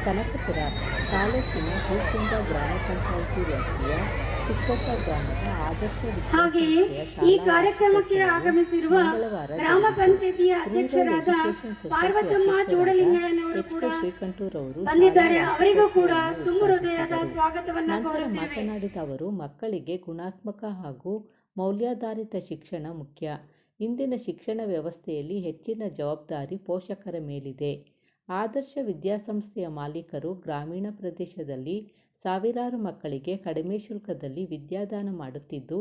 ಕನಕಪುರ ತಾಲೂಕಿನ ಹೂಕುಂದ ಗ್ರಾಮ ಪಂಚಾಯಿತಿ ವ್ಯಾಪ್ತಿಯ ಚಿಕ್ಕೊಪ್ಪ ಗ್ರಾಮದ ಆದರ್ಶ ವಿದ್ಯಾಸಂಸ್ಥೆಯ ಶಾಲಾ ವಾರ್ಷಿಕೋತ್ಸವವು ಮಂಗಳವಾರ ಪಂಚಾಯಿತಿಯ ಅಧ್ಯಕ್ಷರಾದ ಪಾರ್ವತಮ್ಮ ಚೋಡಲಿಂಗಯ್ಯನವರು ಕೂಡ ಬಂದಿದ್ದಾರೆ. ಅವರಿಗೂ ಕೂಡ ತುಂಬ ಹೃದಯದ ಸ್ವಾಗತವನ್ನು ನಂತರ ಮಾತನಾಡಿದ ಅವರು, ಮಕ್ಕಳಿಗೆ ಗುಣಾತ್ಮಕ ಹಾಗೂ ಮೌಲ್ಯಾಧಾರಿತ ಶಿಕ್ಷಣ ಮುಖ್ಯ. ಇಂದಿನ ಶಿಕ್ಷಣ ವ್ಯವಸ್ಥೆಯಲ್ಲಿ ಹೆಚ್ಚಿನ ಜವಾಬ್ದಾರಿ ಪೋಷಕರ ಮೇಲಿದೆ. ಆದರ್ಶ ವಿದ್ಯಾಸಂಸ್ಥೆಯ ಮಾಲೀಕರು ಗ್ರಾಮೀಣ ಪ್ರದೇಶದಲ್ಲಿ ಸಾವಿರಾರು ಮಕ್ಕಳಿಗೆ ಕಡಿಮೆ ಶುಲ್ಕದಲ್ಲಿ ವಿದ್ಯಾದಾನ ಮಾಡುತ್ತಿದ್ದು,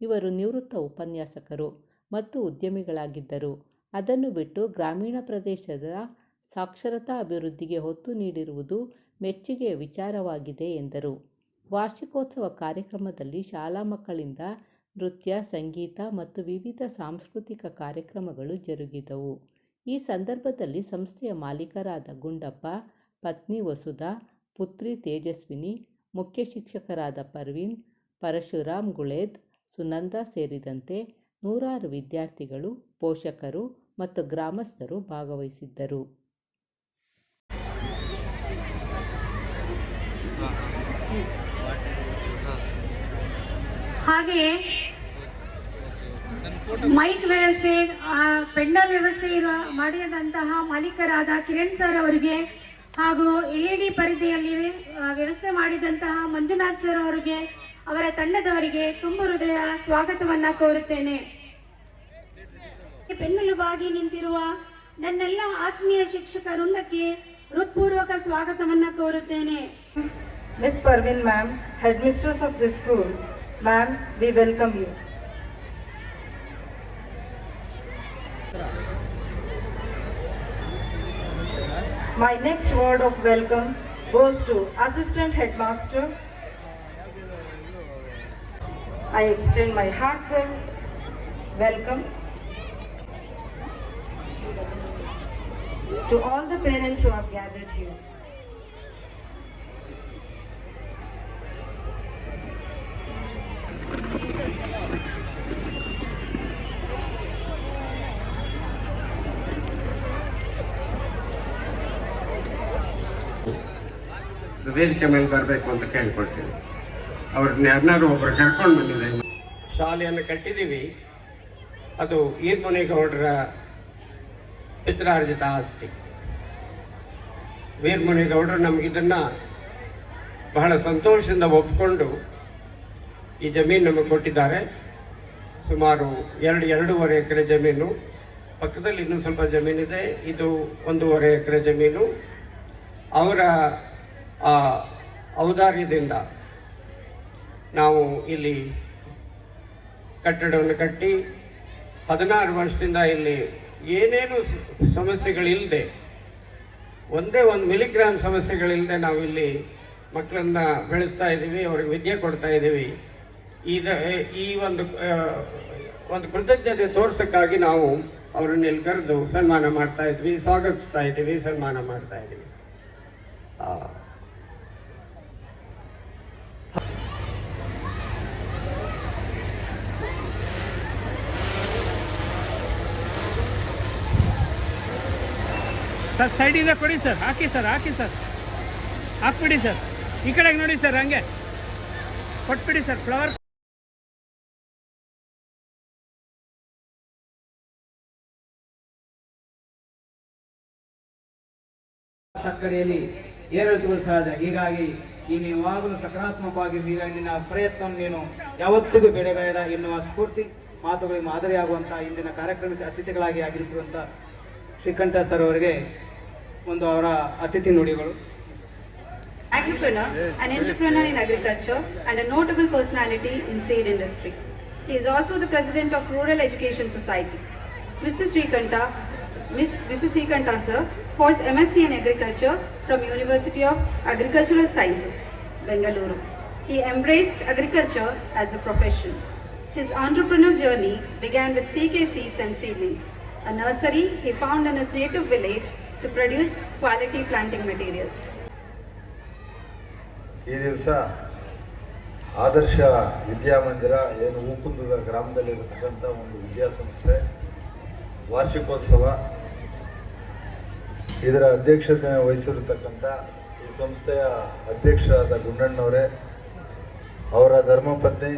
ಇವರು ನಿವೃತ್ತ ಉಪನ್ಯಾಸಕರು ಮತ್ತು ಉದ್ಯಮಿಗಳಾಗಿದ್ದರು. ಅದನ್ನು ಬಿಟ್ಟು ಗ್ರಾಮೀಣ ಪ್ರದೇಶದ ಸಾಕ್ಷರತಾ ಅಭಿವೃದ್ಧಿಗೆ ಒತ್ತು ನೀಡಿರುವುದು ಮೆಚ್ಚುಗೆಯ ವಿಚಾರವಾಗಿದೆ ಎಂದರು. ವಾರ್ಷಿಕೋತ್ಸವ ಕಾರ್ಯಕ್ರಮದಲ್ಲಿ ಶಾಲಾ ಮಕ್ಕಳಿಂದ ನೃತ್ಯ, ಸಂಗೀತ ಮತ್ತು ವಿವಿಧ ಸಾಂಸ್ಕೃತಿಕ ಕಾರ್ಯಕ್ರಮಗಳು ಜರುಗಿದವು. ಈ ಸಂದರ್ಭದಲ್ಲಿ ಸಂಸ್ಥೆಯ ಮಾಲೀಕರಾದ ಗುಂಡಪ್ಪ, ಪತ್ನಿ ವಸುಧಾ, ಪುತ್ರಿ ತೇಜಸ್ವಿನಿ, ಮುಖ್ಯ ಶಿಕ್ಷಕರಾದ ಪರ್ವೀನ್, ಪರಶುರಾಮ್ ಗುಳೇದ್, ಸುನಂದ ಸೇರಿದಂತೆ ನೂರಾರು ವಿದ್ಯಾರ್ಥಿಗಳು, ಪೋಷಕರು ಮತ್ತು ಗ್ರಾಮಸ್ಥರು ಭಾಗವಹಿಸಿದ್ದರು. ಹಾಗೆಯೇ ಮೈಕ್ ವ್ಯವಸ್ಥೆ, ಪೆಂಡಲ್ ವ್ಯವಸ್ಥೆ ಮಾಡಿದಂತಹ ಮಾಲೀಕರಾದ ಕಿರಣ್ ಸರ್ ಅವರಿಗೆ ಹಾಗೂ LED ಪರಿಧಿಯಲ್ಲಿ ವ್ಯವಸ್ಥೆ ಮಾಡಿದಂತಹ ಮಂಜುನಾಥ್ ಸರ್ ಅವರಿಗೆ, ಅವರ ತಂಡದವರಿಗೆ ತುಂಬ ಹೃದಯ ಸ್ವಾಗತವನ್ನ ಕೋರುತ್ತೇನೆ. ಬೆನ್ನೆಲುಬಾಗಿ ನಿಂತಿರುವ ನನ್ನೆಲ್ಲ ಆತ್ಮೀಯ ಶಿಕ್ಷಕ ವೃಂದಕ್ಕೆ ಹೃತ್ಪೂರ್ವಕ ಸ್ವಾಗತವನ್ನ ಕೋರುತ್ತೇನೆ. Miss Parveen ma'am, headmistress of this school, ma'am, we welcome you. My next word of welcome goes to Assistant Headmaster. I extend my heartfelt welcome to all the parents who have gathered here. ವೇದಿಕೆ ಮೇಲೆ ಬರಬೇಕು ಅಂತ ಕೇಳ್ಕೊಳ್ತೀನಿ. ಅವ್ರನ್ನ ಯಾರನ್ನಾರು ಒಬ್ಬರು ಕರ್ಕೊಂಡು ಬಂದಿದ್ದೇನೆ. ಶಾಲೆಯನ್ನು ಕಟ್ಟಿದ್ದೀವಿ. ಅದು ವೀರಮುನಿಗೌಡರ ಪಿತ್ರಾರ್ಜಿತ ಆಸ್ತಿ. ವೀರಮುನಿಗೌಡರು ನಮಗಿದನ್ನು ಬಹಳ ಸಂತೋಷದಿಂದ ಒಪ್ಪಿಕೊಂಡು ಈ ಜಮೀನು ನಮಗೆ ಕೊಟ್ಟಿದ್ದಾರೆ. ಸುಮಾರು 2.5 ಎಕರೆ ಜಮೀನು, ಪಕ್ಕದಲ್ಲಿ ಇನ್ನೂ ಸ್ವಲ್ಪ ಜಮೀನಿದೆ. ಇದು 1.5 ಎಕರೆ ಜಮೀನು. ಅವರ ಔದಾರ್ಯದಿಂದ ನಾವು ಇಲ್ಲಿ ಕಟ್ಟಡವನ್ನು ಕಟ್ಟಿ 16 ವರ್ಷದಿಂದ ಇಲ್ಲಿ ಏನೇನು ಸಮಸ್ಯೆಗಳಿಲ್ಲದೆ, ಒಂದೇ 1 ಮಿಲಿಗ್ರಾಮ್ ಸಮಸ್ಯೆಗಳಿಲ್ಲದೆ ನಾವು ಇಲ್ಲಿ ಮಕ್ಕಳನ್ನ ಬೆಳೆಸ್ತಾ ಇದ್ದೀವಿ, ಅವ್ರಿಗೆ ವಿದ್ಯೆ ಕೊಡ್ತಾ ಇದ್ದೀವಿ. ಈ ಒಂದು ಕೃತಜ್ಞತೆ ತೋರ್ಸೋಕ್ಕಾಗಿ ನಾವು ಅವರನ್ನ ಇಲ್ಲಿ ಕರೆದು ಸನ್ಮಾನ ಮಾಡ್ತಾ ಇದ್ವಿ, ಸ್ವಾಗತಿಸ್ತಾ ಇದ್ದೀವಿ, ಸನ್ಮಾನ ಮಾಡ್ತಾ ಇದ್ದೀವಿ. ಸರ್ ಸೈಡಿಂದ ಕೊಡಿ ಸರ್, ಹಾಕಿ ಸರ್, ಹಾಕ್ಬಿಡಿ ಸರ್, ಈ ಕಡೆಗೆ ನೋಡಿ ಸರ್, ಹಂಗೆ ಕೊಟ್ಬಿಡಿ ಸರ್ ಫ್ಲವರ್. ಕಡೆಯಲ್ಲಿ ಏರಿಳಿತಗಳು ಸಹಜ. ಹೀಗಾಗಿ ನೀನು ಯಾವಾಗಲೂ ಸಕಾರಾತ್ಮಕವಾಗಿ ನಿನ್ನ ಪ್ರಯತ್ನವನ್ನು ನೀನು ಯಾವತ್ತಿಗೂ ಬೆಳೆಬೇಡ ಎನ್ನುವ ಸ್ಫೂರ್ತಿ ಮಾತುಗಳಿಗೆ ಮಾದರಿಯಾಗುವಂತಹ ಇಂದಿನ ಕಾರ್ಯಕ್ರಮಕ್ಕೆ ಅತಿಥಿಗಳಾಗಿ ಆಗಿರುತ್ತಿರುವಂಥ ಶ್ರೀಕಂಠ ಸರ್ ಅವರಿಗೆ ಒಂದು ಅವರ ಅತಿಥಿ ನುಡಿಗಳು. Agripreneur, an entrepreneur in agriculture and a notable personality in seed industry. He is also the president of Rural Education Society. Mr. Srikanta sir holds MSc in Agriculture from University of Agricultural Sciences, Bengaluru. He embraced agriculture as a profession. His entrepreneurial journey began with CK Seeds and Seedlings, a nursery he found in his native village to produce quality planting materials. ಈ ದಿವಸ ಆದರ್ಶ ವಿದ್ಯಾಮಂದಿರ ಏನು ಹೂಕುಂದದ ಗ್ರಾಮದಲ್ಲಿರತಕ್ಕಂಥ ಒಂದು ವಿದ್ಯಾಸಂಸ್ಥೆ ವಾರ್ಷಿಕೋತ್ಸವ, ಇದರ ಅಧ್ಯಕ್ಷತೆ ವಹಿಸಿರತಕ್ಕಂಥ ಈ ಸಂಸ್ಥೆಯ ಅಧ್ಯಕ್ಷರಾದ ಗುಂಡಣ್ಣವರೇ, ಅವರ ಧರ್ಮಪತ್ನಿ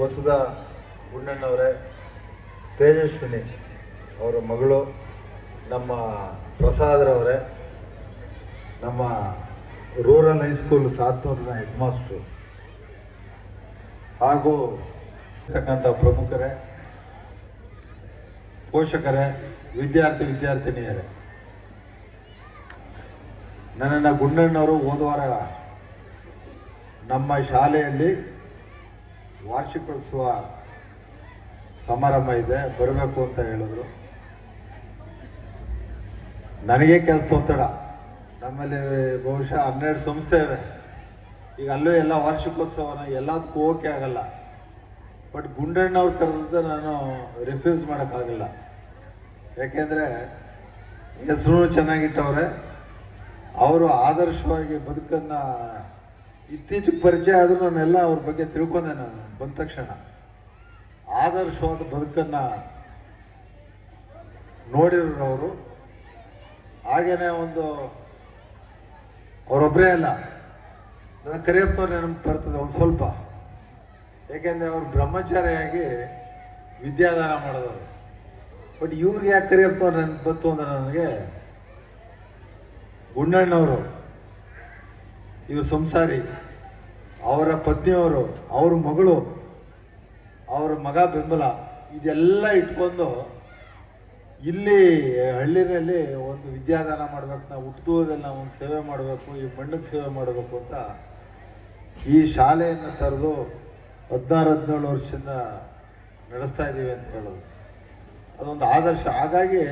ವಸುಧಾ ಗುಂಡಣ್ಣವರೇ, ತೇಜಸ್ವಿನಿ ಅವರ ಮಗಳು, ನಮ್ಮ ಪ್ರಸಾದ್ರವರೇ, ನಮ್ಮ ರೂರಲ್ ಹೈಸ್ಕೂಲ್ ಸಾತ್ನೂರಿನ ಹೆಡ್ ಮಾಸ್ಟ್ರು, ಹಾಗೂ ಇರ್ತಕ್ಕಂಥ ಪ್ರಮುಖರೇ, ಪೋಷಕರೇ, ವಿದ್ಯಾರ್ಥಿನಿಯರೇ, ನನ್ನನ್ನು ಗುಂಡಣ್ಣವರು ಹೋದ ವಾರ ನಮ್ಮ ಶಾಲೆಯಲ್ಲಿ ವಾರ್ಷಿಕೋತ್ಸವ ಸಮಾರಂಭ ಇದೆ, ಬರಬೇಕು ಅಂತ ಹೇಳಿದ್ರು. ನನಗೆ ಕೆಲಸ ಒತ್ತಡ, ನಮ್ಮಲ್ಲಿ ಬಹುಶಃ 12 ಸಂಸ್ಥೆ ಇವೆ. ಈಗ ಅಲ್ಲೂ ಎಲ್ಲ ವಾರ್ಷಿಕೋತ್ಸವನ ಎಲ್ಲದಕ್ಕೂ ಹೋಗಕ್ಕೆ ಆಗಲ್ಲ. ಬಟ್ ಗುಂಡಣ್ಣವ್ರು ಕರೆದ ನಾನು ರಿಫ್ಯೂಸ್ ಮಾಡೋಕ್ಕಾಗಲ್ಲ. ಯಾಕೆಂದರೆ ಹೆಸರು ಚೆನ್ನಾಗಿಟ್ಟವ್ರೆ, ಅವರು ಆದರ್ಶವಾಗಿ ಬದುಕನ್ನು ಇತ್ತೀಚೆಗೆ ಪರಿಚಯ ಆದರೂ ನಾನೆಲ್ಲ ಅವ್ರ ಬಗ್ಗೆ ತಿಳ್ಕೊಂಡೆ. ನಾನು ಬಂದ ತಕ್ಷಣ ಆದರ್ಶವಾದ ಬದುಕನ್ನು ನೋಡಿರೋರು ಅವರು. ಹಾಗೇನೆ ಒಂದು ಅವರೊಬ್ಬರೇ ಅಲ್ಲ, ನನ್ನ ಕರಿಯಪ್ಪನವ್ರು ನೆನಪು ಬರ್ತದೆ ಒಂದು ಸ್ವಲ್ಪ. ಯಾಕೆಂದರೆ ಅವರು ಬ್ರಹ್ಮಚಾರಿಯಾಗಿ ವಿದ್ಯಾದಾನ ಮಾಡಿದವರು. ಬಟ್ ಇವ್ರಿಗೆ ಯಾಕೆ ಕರಿಯಪ್ಪನವ್ರು ನೆನಪು ಬಂತು ಅಂದರೆ ನನಗೆ ಗುಂಡಣ್ಣವರು, ಇವರು ಸಂಸಾರಿ, ಅವರ ಪತ್ನಿಯವರು, ಅವ್ರ ಮಗಳು, ಅವ್ರ ಮಗ ಬೆಂಬಲ, ಇದೆಲ್ಲ ಇಟ್ಕೊಂಡು ಇಲ್ಲಿ ಹಳ್ಳಿನಲ್ಲಿ ಒಂದು ವಿದ್ಯಾದಾನ ಮಾಡಬೇಕು, ನಾವು ಹುಟ್ಟುವುದಲ್ಲಿ ನಾವು ಒಂದು ಸೇವೆ ಮಾಡಬೇಕು, ಈ ಮಣ್ಣಿಗೆ ಸೇವೆ ಮಾಡಬೇಕು ಅಂತ ಈ ಶಾಲೆಯನ್ನು ತರೆದು 16-17 ವರ್ಷದಿಂದ ನಡೆಸ್ತಾ ಇದ್ದೀವಿ ಅಂತ ಹೇಳೋದು ಅದೊಂದು ಆದರ್ಶ. ಹಾಗಾಗಿ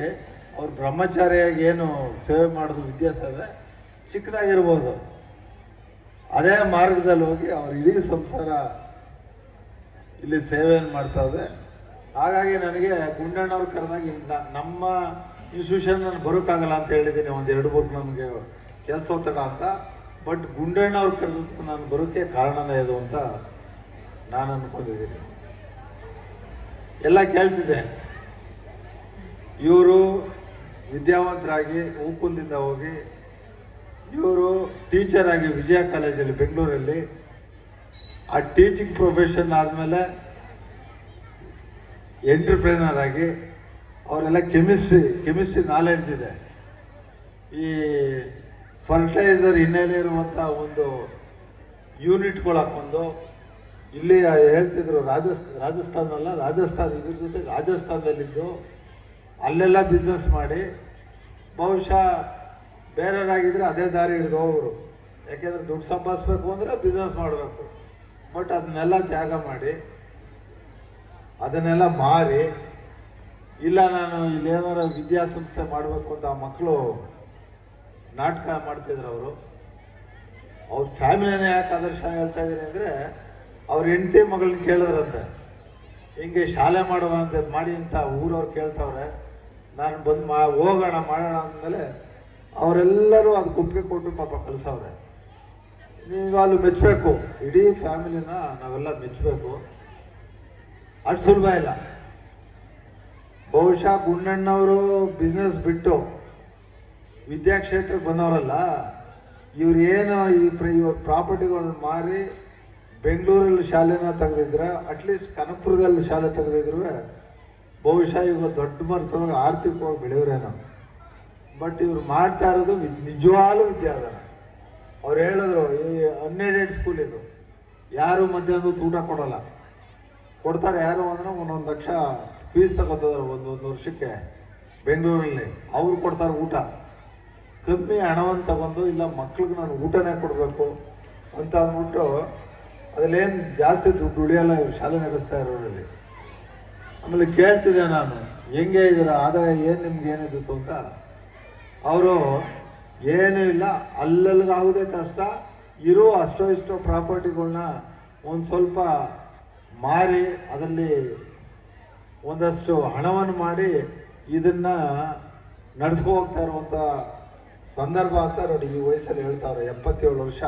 ಅವ್ರು ಬ್ರಹ್ಮಚಾರಿಯಾಗಿ ಏನು ಸೇವೆ ಮಾಡೋದು, ವಿದ್ಯಾಸೇವೆ ಚಿಕ್ಕದಾಗಿರ್ಬೋದು, ಅದೇ ಮಾರ್ಗದಲ್ಲಿ ಹೋಗಿ ಅವ್ರ ಇಡೀ ಸಂಸಾರ ಇಲ್ಲಿ ಸೇವೆಯನ್ನು ಮಾಡ್ತಾ ಇದೆ. ಹಾಗಾಗಿ ನನಗೆ ಗುಂಡಣ್ಣವ್ರು ಕರೆದಾಗ ನಮ್ಮ ಇನ್ಸ್ಟಿಟ್ಯೂಷನ್ ನಾನು ಬರೋಕ್ಕಾಗಲ್ಲ ಅಂತ ಹೇಳಿದ್ದೀನಿ, ಒಂದು 2-3 ನಮಗೆ ಕೆಲಸ ಒತ್ತಡ ಅಂತ. ಬಟ್ ಗುಂಡಣ್ಣವ್ರು ಕರೆದಕ್ಕೆ ನಾನು ಬರೋಕ್ಕೆ ಕಾರಣನೇ ಇದು ಅಂತ ನಾನು ಅಂದ್ಕೊಂಡಿದ್ದೀನಿ. ಎಲ್ಲ ಕೇಳ್ತಿದ್ದೆ, ಇವರು ವಿದ್ಯಾವಂತರಾಗಿ ಉಪ್ಪುಂದಿಂದ ಹೋಗಿ ಇವರು ಟೀಚರ್ ಆಗಿ ವಿಜಯ ಕಾಲೇಜಲ್ಲಿ ಬೆಂಗಳೂರಲ್ಲಿ, ಆ ಟೀಚಿಂಗ್ ಪ್ರೊಫೆಷನ್ ಆದಮೇಲೆ ಎಂಟರ್ಪ್ರಿನರ್ ಆಗಿ ಅವರೆಲ್ಲ ಕೆಮಿಸ್ಟ್ರಿ ನಾಲೆಡ್ಜ್ ಇದೆ. ಈ ಫರ್ಟಿಲೈಸರ್ ಹಿನ್ನೆಲೆ ಇರುವಂಥ ಒಂದು ಯೂನಿಟ್ಗಳು ಹಾಕೊಂಡು ಇಲ್ಲಿ ಹೇಳ್ತಿದ್ರು, ರಾಜಸ್ಥಾನ ಇದ್ರ ಜೊತೆ ರಾಜಸ್ಥಾನದಲ್ಲಿದ್ದು ಅಲ್ಲೆಲ್ಲ ಬಿಸ್ನೆಸ್ ಮಾಡಿ, ಬಹುಶಃ ಬೇರೆಯವರಾಗಿದ್ದರೆ ಅದೇ ದಾರಿ ಹಿಡಿದು ಹೋಗೋರು. ಯಾಕೆಂದರೆ ದುಡ್ಡು ಸಂಪಾದಿಸ್ಬೇಕು ಅಂದರೆ ಬಿಸ್ನೆಸ್ ಮಾಡಬೇಕು. ಬಟ್ ಅದನ್ನೆಲ್ಲ ತ್ಯಾಗ ಮಾಡಿ, ಅದನ್ನೆಲ್ಲ ಮಾರಿ, ಇಲ್ಲ ನಾನು ಇಲ್ಲೇನಾರ ವಿದ್ಯಾಸಂಸ್ಥೆ ಮಾಡಬೇಕು ಅಂತ ಆ ಮಕ್ಕಳು ನಾಟಕ ಮಾಡ್ತಿದ್ರು. ಅವ್ರ ಫ್ಯಾಮಿಲಿನೇ ಯಾಕೆ ಆದರ್ಶ ಹೇಳ್ತಾ ಇದ್ದೀನಿ ಅಂದರೆ, ಅವ್ರ ಹೆಂಡತಿ ಮಗಳನ್ನ ಕೇಳಿದ್ರಂತೆ, ಹಿಂಗೆ ಶಾಲೆ ಮಾಡುವ ಅಂತ ಮಾಡಿ ಅಂತ ಊರವ್ರು ಕೇಳ್ತಾವ್ರೆ. ನಾನು ಬಂದು ಹೋಗೋಣ ಮಾಡೋಣ ಅಂದಮೇಲೆ ಅವರೆಲ್ಲರೂ ಅದಕ್ಕೆ ಒಪ್ಪಿಗೆ ಕೊಟ್ಟು ಪಾಪ ಕಳಿಸವ್ರೆ. ನೀವು ಅಲ್ಲಿ ಮೆಚ್ಚಬೇಕು, ಇಡೀ ಫ್ಯಾಮಿಲಿನ ನಾವೆಲ್ಲ ಮೆಚ್ಚಬೇಕು. ಅಷ್ಟು ಸುಲಭ ಇಲ್ಲ. ಬಹುಶಃ ಗುಂಡಣ್ಣವರು ಬಿಸ್ನೆಸ್ ಬಿಟ್ಟು ವಿದ್ಯಾಕ್ಷೇತ್ರಕ್ಕೆ ಬಂದವರಲ್ಲ, ಇವ್ರು ಏನು ಇವ್ರ ಪ್ರಾಪರ್ಟಿಗಳನ್ನ ಮಾರಿ ಬೆಂಗಳೂರಲ್ಲಿ ಶಾಲೆನ ತೆಗೆದಿದ್ರೆ, ಅಟ್ಲೀಸ್ಟ್ ಕನಕಪುರದಲ್ಲಿ ಶಾಲೆ ತೆಗೆದಿದ್ರು ಬಹುಶಃ ಇವಾಗ ದೊಡ್ಡ ಮಟ್ಟದಲ್ಲಿ ಆರ್ಥಿಕವಾಗಿ ಬೆಳೆಯೋರೇನೋ. ಬಟ್ ಇವ್ರು ಮಾಡ್ತಾ ಇರೋದು ನಿಜವಾಗ್ಲೂ ವಿದ್ಯಾದಾನ. ಅವ್ರು ಹೇಳಿದ್ರು, ಈ ಅನ್ಎಡೆಡ್ ಸ್ಕೂಲ್ ಇದು, ಯಾರು ಮಧ್ಯಾಹ್ನದ ಊಟ ಕೊಡೋಲ್ಲ. ಕೊಡ್ತಾರೆ ಯಾರು ಅಂದ್ರೆ 1 ಲಕ್ಷ ಫೀಸ್ ತಗೋತಿದ್ರು ಒಂದು ವರ್ಷಕ್ಕೆ ಬೆಂಗಳೂರಲ್ಲಿ. ಅವ್ರು ಕೊಡ್ತಾರೆ ಊಟ, ಕಮ್ಮಿ ಹಣವನ್ನು ತಗೊಂಡು, ಇಲ್ಲ ಮಕ್ಳಿಗೆ ನಾನು ಊಟನೇ ಕೊಡಬೇಕು ಅಂತ ಅಂದ್ಬಿಟ್ಟು ಅದರಲ್ಲೇನು ಜಾಸ್ತಿ ದುಡ್ಡು ಉಳಿಯಲ್ಲ ಇವ್ರು ಶಾಲೆ ನಡೆಸ್ತಾ ಇರೋರಲ್ಲಿ. ಆಮೇಲೆ ಕೇಳ್ತಿದ್ದೆ ನಾನು, ಹೆಂಗೆ ಇದರ ಆದಾಯ ಏನು ನಿಮ್ಗೆ ಏನಿತ್ತು ಅಂತ. ಅವರು ಏನೂ ಇಲ್ಲ, ಅಲ್ಲಲ್ಲಿಗಾಗೋದೇ ಕಷ್ಟ, ಇರೋ ಅಷ್ಟೋ ಇಷ್ಟೋ ಪ್ರಾಪರ್ಟಿಗಳನ್ನ ಒಂದು ಸ್ವಲ್ಪ ಮಾರಿ ಅದರಲ್ಲಿ ಒಂದಷ್ಟು ಹಣವನ್ನು ಮಾಡಿ ಇದನ್ನು ನಡೆಸ್ಕೊ ಹೋಗ್ತಾ ಇರುವಂಥ ಸಂದರ್ಭ ಅಂತ ನೋಡಿ. ಈ ವಯಸ್ಸಲ್ಲಿ ಹೇಳ್ತಾವ್ರೆ 77 ವರ್ಷ,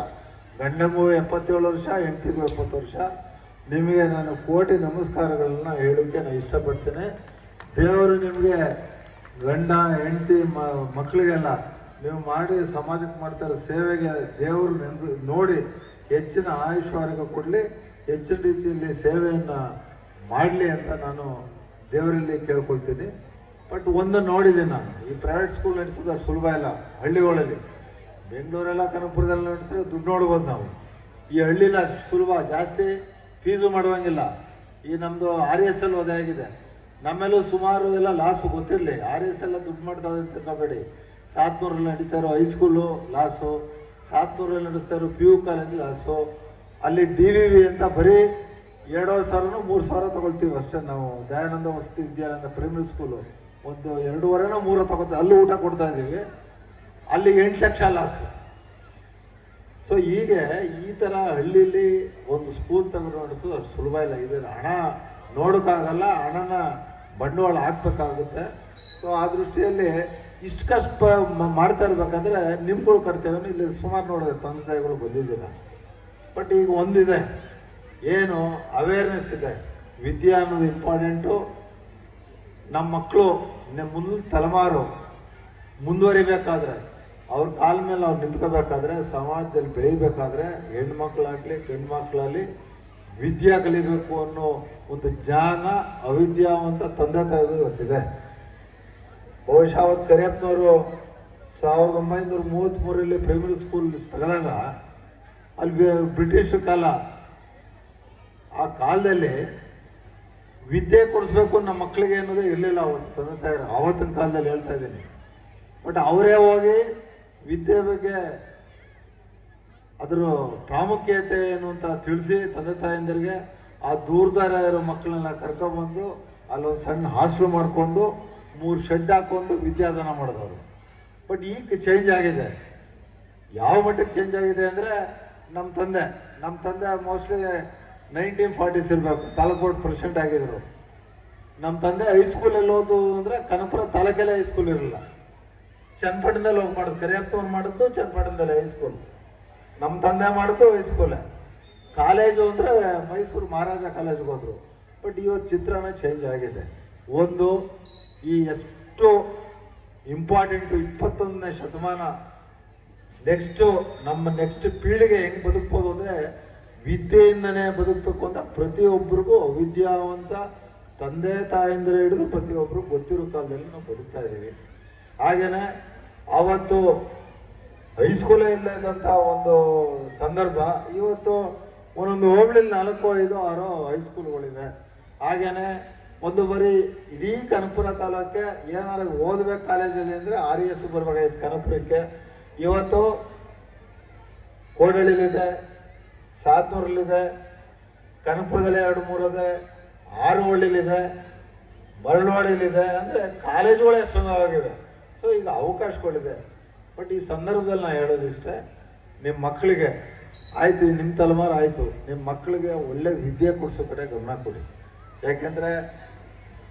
ಗಂಡಂಗೂ 77 ವರ್ಷ, ಹೆಂಡತಿಗೂ 70 ವರ್ಷ. ನಿಮಗೆ ನಾನು ಕೋಟಿ ನಮಸ್ಕಾರಗಳನ್ನ ಹೇಳೋಕ್ಕೆ ನಾನು ಇಷ್ಟಪಡ್ತೇನೆ. ದೇವರು ನಿಮಗೆ ಗಂಡ ಹೆಂಡತಿ ಮಕ್ಕಳಿಗೆಲ್ಲ ನೀವು ಮಾಡಿ ಸಮಾಜಕ್ಕೆ ಮಾಡ್ತಾರೆ ಸೇವೆಗೆ ದೇವರು ನೋಡಿ ಹೆಚ್ಚಿನ ಆಯುಷ್ಯ ಕೊಡಲಿ, ಹೆಚ್ಚಿನ ರೀತಿಯಲ್ಲಿ ಸೇವೆಯನ್ನು ಮಾಡಲಿ ಅಂತ ನಾನು ದೇವರಲ್ಲಿ ಕೇಳ್ಕೊಳ್ತೀನಿ. ಬಟ್ ಒಂದು ನೋಡಿದ್ದೀನಿ ನಾನು, ಈ ಪ್ರೈವೇಟ್ ಸ್ಕೂಲ್ ನಡೆಸೋದು ಅಷ್ಟು ಸುಲಭ ಇಲ್ಲ. ಹಳ್ಳಿಗಳಲ್ಲಿ ಬೆಂಗಳೂರೆಲ್ಲ ಕನಕಪುರದಲ್ಲಿ ನಡೆಸಿದ್ರೆ ದುಡ್ಡು ನೋಡ್ಬೋದು ನಾವು. ಈ ಹಳ್ಳಿನ ಅಷ್ಟು ಸುಲಭ, ಜಾಸ್ತಿ ಫೀಸು ಮಾಡುವಂಗಿಲ್ಲ. ಈ ನಮ್ಮದು RSL ಒದಗಿದೆ, ನಮ್ಮೆಲ್ಲೂ ಸುಮಾರು ಎಲ್ಲ ಲಾಸು ಗೊತ್ತಿರಲಿ. RSL ದುಡ್ಡು ಮಾಡ್ತಾ ತಿಳ್ಕೊಬೇಡಿ. 700 ನಡೀತಾ ಇರೋ ಹೈಸ್ಕೂಲು ಲಾಸು, 700 ನಡೆಸ್ತಾ ಇರೋ PU ಕಾಲೇಜು ಲಾಸು. ಅಲ್ಲಿ DVV ಅಂತ ಬರೀ 2,500 3,000 ತಗೊಳ್ತೀವಿ ಅಷ್ಟೇ ನಾವು. ದಯಾನಂದ ವಸತಿ ವಿದ್ಯಾಲಯ ಪ್ರೈಮರಿ ಸ್ಕೂಲು ಒಂದು 2,500 3 ತಗೊಳ್ತೀವಿ, ಅಲ್ಲೂ ಊಟ ಕೊಡ್ತಾ ಇದ್ದೀವಿ. ಅಲ್ಲಿ 8 ಲಕ್ಷ ಲಾಸು. ಸೊ ಹೀಗೆ ಈ ಥರ ಹಳ್ಳಿಲಿ ಒಂದು ಸ್ಕೂಲ್ ತೆಗೆದು ನಡೆಸೋದು ಅಷ್ಟು ಸುಲಭ ಇಲ್ಲ. ಇದನ್ನು ಹಣ ನೋಡೋಕ್ಕಾಗಲ್ಲ, ಹಣನ ಬಂಡವಾಳ ಹಾಕ್ಬೇಕಾಗುತ್ತೆ. ಸೊ ಆ ದೃಷ್ಟಿಯಲ್ಲಿ ಇಷ್ಟು ಕಷ್ಟ ಮಾಡ್ತಾ ಇರ್ಬೇಕಂದ್ರೆ ನಿಮ್ಗಳು ಕರ್ತೇವೆ. ಇಲ್ಲಿ ಸುಮಾರು ನೋಡಿದೆ ತಂದೆ ತಾಯಿಗಳು ಬಂದಿದ್ದೀರ. ಬಟ್ ಈಗ ಒಂದಿದೆ, ಏನು ಅವೇರ್ನೆಸ್ ಇದೆ, ವಿದ್ಯೆ ಅನ್ನೋದು ಇಂಪಾರ್ಟೆಂಟು. ನಮ್ಮ ಮಕ್ಕಳು ಮುಂದಿನ ತಲೆಮಾರು ಮುಂದುವರಿಬೇಕಾದ್ರೆ, ಅವ್ರ ಕಾಲ ಮೇಲೆ ಅವ್ರು ನಿಂತ್ಕೋಬೇಕಾದ್ರೆ, ಸಮಾಜದಲ್ಲಿ ಬೆಳಿಬೇಕಾದ್ರೆ ಹೆಣ್ಮಕ್ಳಾಗಲಿ ಗಂಡು ಮಕ್ಕಳಾಗಲಿ ವಿದ್ಯೆ ಕಲಿಬೇಕು ಅನ್ನೋ ಒಂದು ಜ್ಞಾನ ಅವಿದ್ಯಾವಂತ ತಂದೆ ತಾಯಿಗಳು ಗೊತ್ತಿದೆ. ಬಹುಶಃ ಅವತ್ತು ಕರಿಯಪ್ಪನವರು 1933 ಪ್ರೈಮರಿ ಸ್ಕೂಲ್ ತಗೊಂಡಾಗ ಅಲ್ಲಿ ಬ್ರಿಟಿಷ್ ಕಾಲ, ಆ ಕಾಲದಲ್ಲಿ ವಿದ್ಯೆ ಕೊಡಿಸ್ಬೇಕು ನಮ್ಮ ಮಕ್ಕಳಿಗೆ ಅನ್ನೋದೇ ಇರಲಿಲ್ಲ ಅವತ್ತು ತಂದೆ ತಾಯಿರು. ಆವತ್ತಿನ ಕಾಲದಲ್ಲಿ ಹೇಳ್ತಾ ಇದ್ದೀನಿ. ಬಟ್ ಅವರೇ ಹೋಗಿ ವಿದ್ಯೆ ಬಗ್ಗೆ ಅದರ ಪ್ರಾಮುಖ್ಯತೆ ಏನು ಅಂತ ತಿಳಿಸಿ ತಂದೆ ತಾಯಂದಿರಿಗೆ ಆ ದೂರದಾರ ಇರೋ ಮಕ್ಕಳನ್ನ ಕರ್ಕೊಂಡ್ಬಂದು ಅಲ್ಲೊಂದು ಸಣ್ಣ ಹಾಸ್ಟೆಲ್ ಮಾಡ್ಕೊಂಡು 3 ಶೆಡ್ ಹಾಕೊಂಡು ವಿದ್ಯಾದಾನ ಮಾಡಿದವರು. ಬಟ್ ಈಗ ಚೇಂಜ್ ಆಗಿದೆ. ಯಾವ ಮಟ್ಟಕ್ಕೆ ಚೇಂಜ್ ಆಗಿದೆ ಅಂದರೆ, ನಮ್ಮ ತಂದೆ ಮೋಸ್ಟ್ಲಿ 1940s ಇರಬೇಕು, ತಾಲೂಕು ಬೋರ್ಡ್ ಪ್ರೆಸಿಡೆಂಟ್ ಆಗಿದ್ರು. ನಮ್ಮ ತಂದೆ ಹೈಸ್ಕೂಲಲ್ಲಿ ಓದು ಅಂದರೆ ಕನಕಪುರ ತಾಲೂಕಲ್ಲೇ ಹೈಸ್ಕೂಲ್ ಇರಲಿಲ್ಲ, ಚನ್ನಪಟ್ಟಣದಲ್ಲಿ ಹೋಗಿ ಮಾಡೋದು. ಕರಿಯಪ್ಪನವ್ರು ಮಾಡಿದ್ದು ಚನ್ನಪಟ್ಟಣದಲ್ಲಿ ಹೈಸ್ಕೂಲ್, ನಮ್ಮ ತಂದೆ ಮಾಡಿದ್ದು ಹೈಸ್ಕೂಲೇ. ಕಾಲೇಜು ಅಂದರೆ ಮೈಸೂರು ಮಹಾರಾಜ ಕಾಲೇಜ್ಗೆ ಹೋದ್ರು. ಬಟ್ ಇವತ್ತು ಚಿತ್ರಣ ಚೇಂಜ್ ಆಗಿದೆ. ಒಂದು, ಈ ಎಷ್ಟು ಇಂಪಾರ್ಟೆಂಟು 21ನೇ ಶತಮಾನ, ನೆಕ್ಸ್ಟ್ ಪೀಳಿಗೆ ಹೆಂಗೆ ಬದುಕ್ಬೋದು ಅಂದರೆ ವಿದ್ಯೆಯಿಂದನೇ ಬದುಕಬೇಕು ಅಂತ ಪ್ರತಿಯೊಬ್ಬರಿಗೂ ಅವಿದ್ಯಾವಂತ ತಂದೆ ತಾಯಿಂದಲೇ ಹಿಡಿದು ಪ್ರತಿಯೊಬ್ಬರಿಗೂ ಗೊತ್ತಿರೋ ಕಾಲದಲ್ಲಿ ನಾವು ಬದುಕ್ತಾ ಇದ್ದೀವಿ. ಹಾಗೇನೆ ಆವತ್ತು ಹೈಸ್ಕೂಲೇ ಇಲ್ಲದಂಥ ಒಂದು ಸಂದರ್ಭ, ಇವತ್ತು ಒಂದೊಂದು ಹೋಬಳಿಲಿ 4, 5, 6 ಹೈಸ್ಕೂಲ್ಗಳಿವೆ. ಹಾಗೇನೆ ಒಂದು ಬರೀ ಇಡೀ ಕನಕಪುರ ತಾಲೂಕೆ ಏನಾದ್ರು ಓದಬೇಕು ಕಾಲೇಜಲ್ಲಿ ಅಂದರೆ RES ಬರಬೇಕಾಗಿತ್ತು ಕನಕಪುರಕ್ಕೆ. ಇವತ್ತು ಕೋಡಳ್ಳಿಲಿದೆ, ಸಾತ್ನೂರಲ್ಲಿದೆ, ಕನಕಪುರದಲ್ಲಿ 2-3 ಇದೆ, ಆರುವಳ್ಳಿಲಿದೆ, ಮರಳವಾಡಿಲಿದೆ. ಅಂದರೆ ಕಾಲೇಜುಗಳೇ ಸುಂದರವಾಗಿವೆ. ಸೊ ಈಗ ಅವಕಾಶಗಳಿದೆ. ಬಟ್ ಈ ಸಂದರ್ಭದಲ್ಲಿ ನಾನು ಹೇಳೋದಿಷ್ಟೇ, ನಿಮ್ಮ ಮಕ್ಕಳಿಗೆ ಆಯಿತು, ನಿಮ್ಮ ತಲೆಮಾರು ಆಯಿತು, ನಿಮ್ಮ ಮಕ್ಕಳಿಗೆ ಒಳ್ಳೆ ವಿದ್ಯೆ ಕೊಡಿಸೋ ಕಡೆ ಗಮನ ಕೊಡಿ. ಯಾಕೆಂದರೆ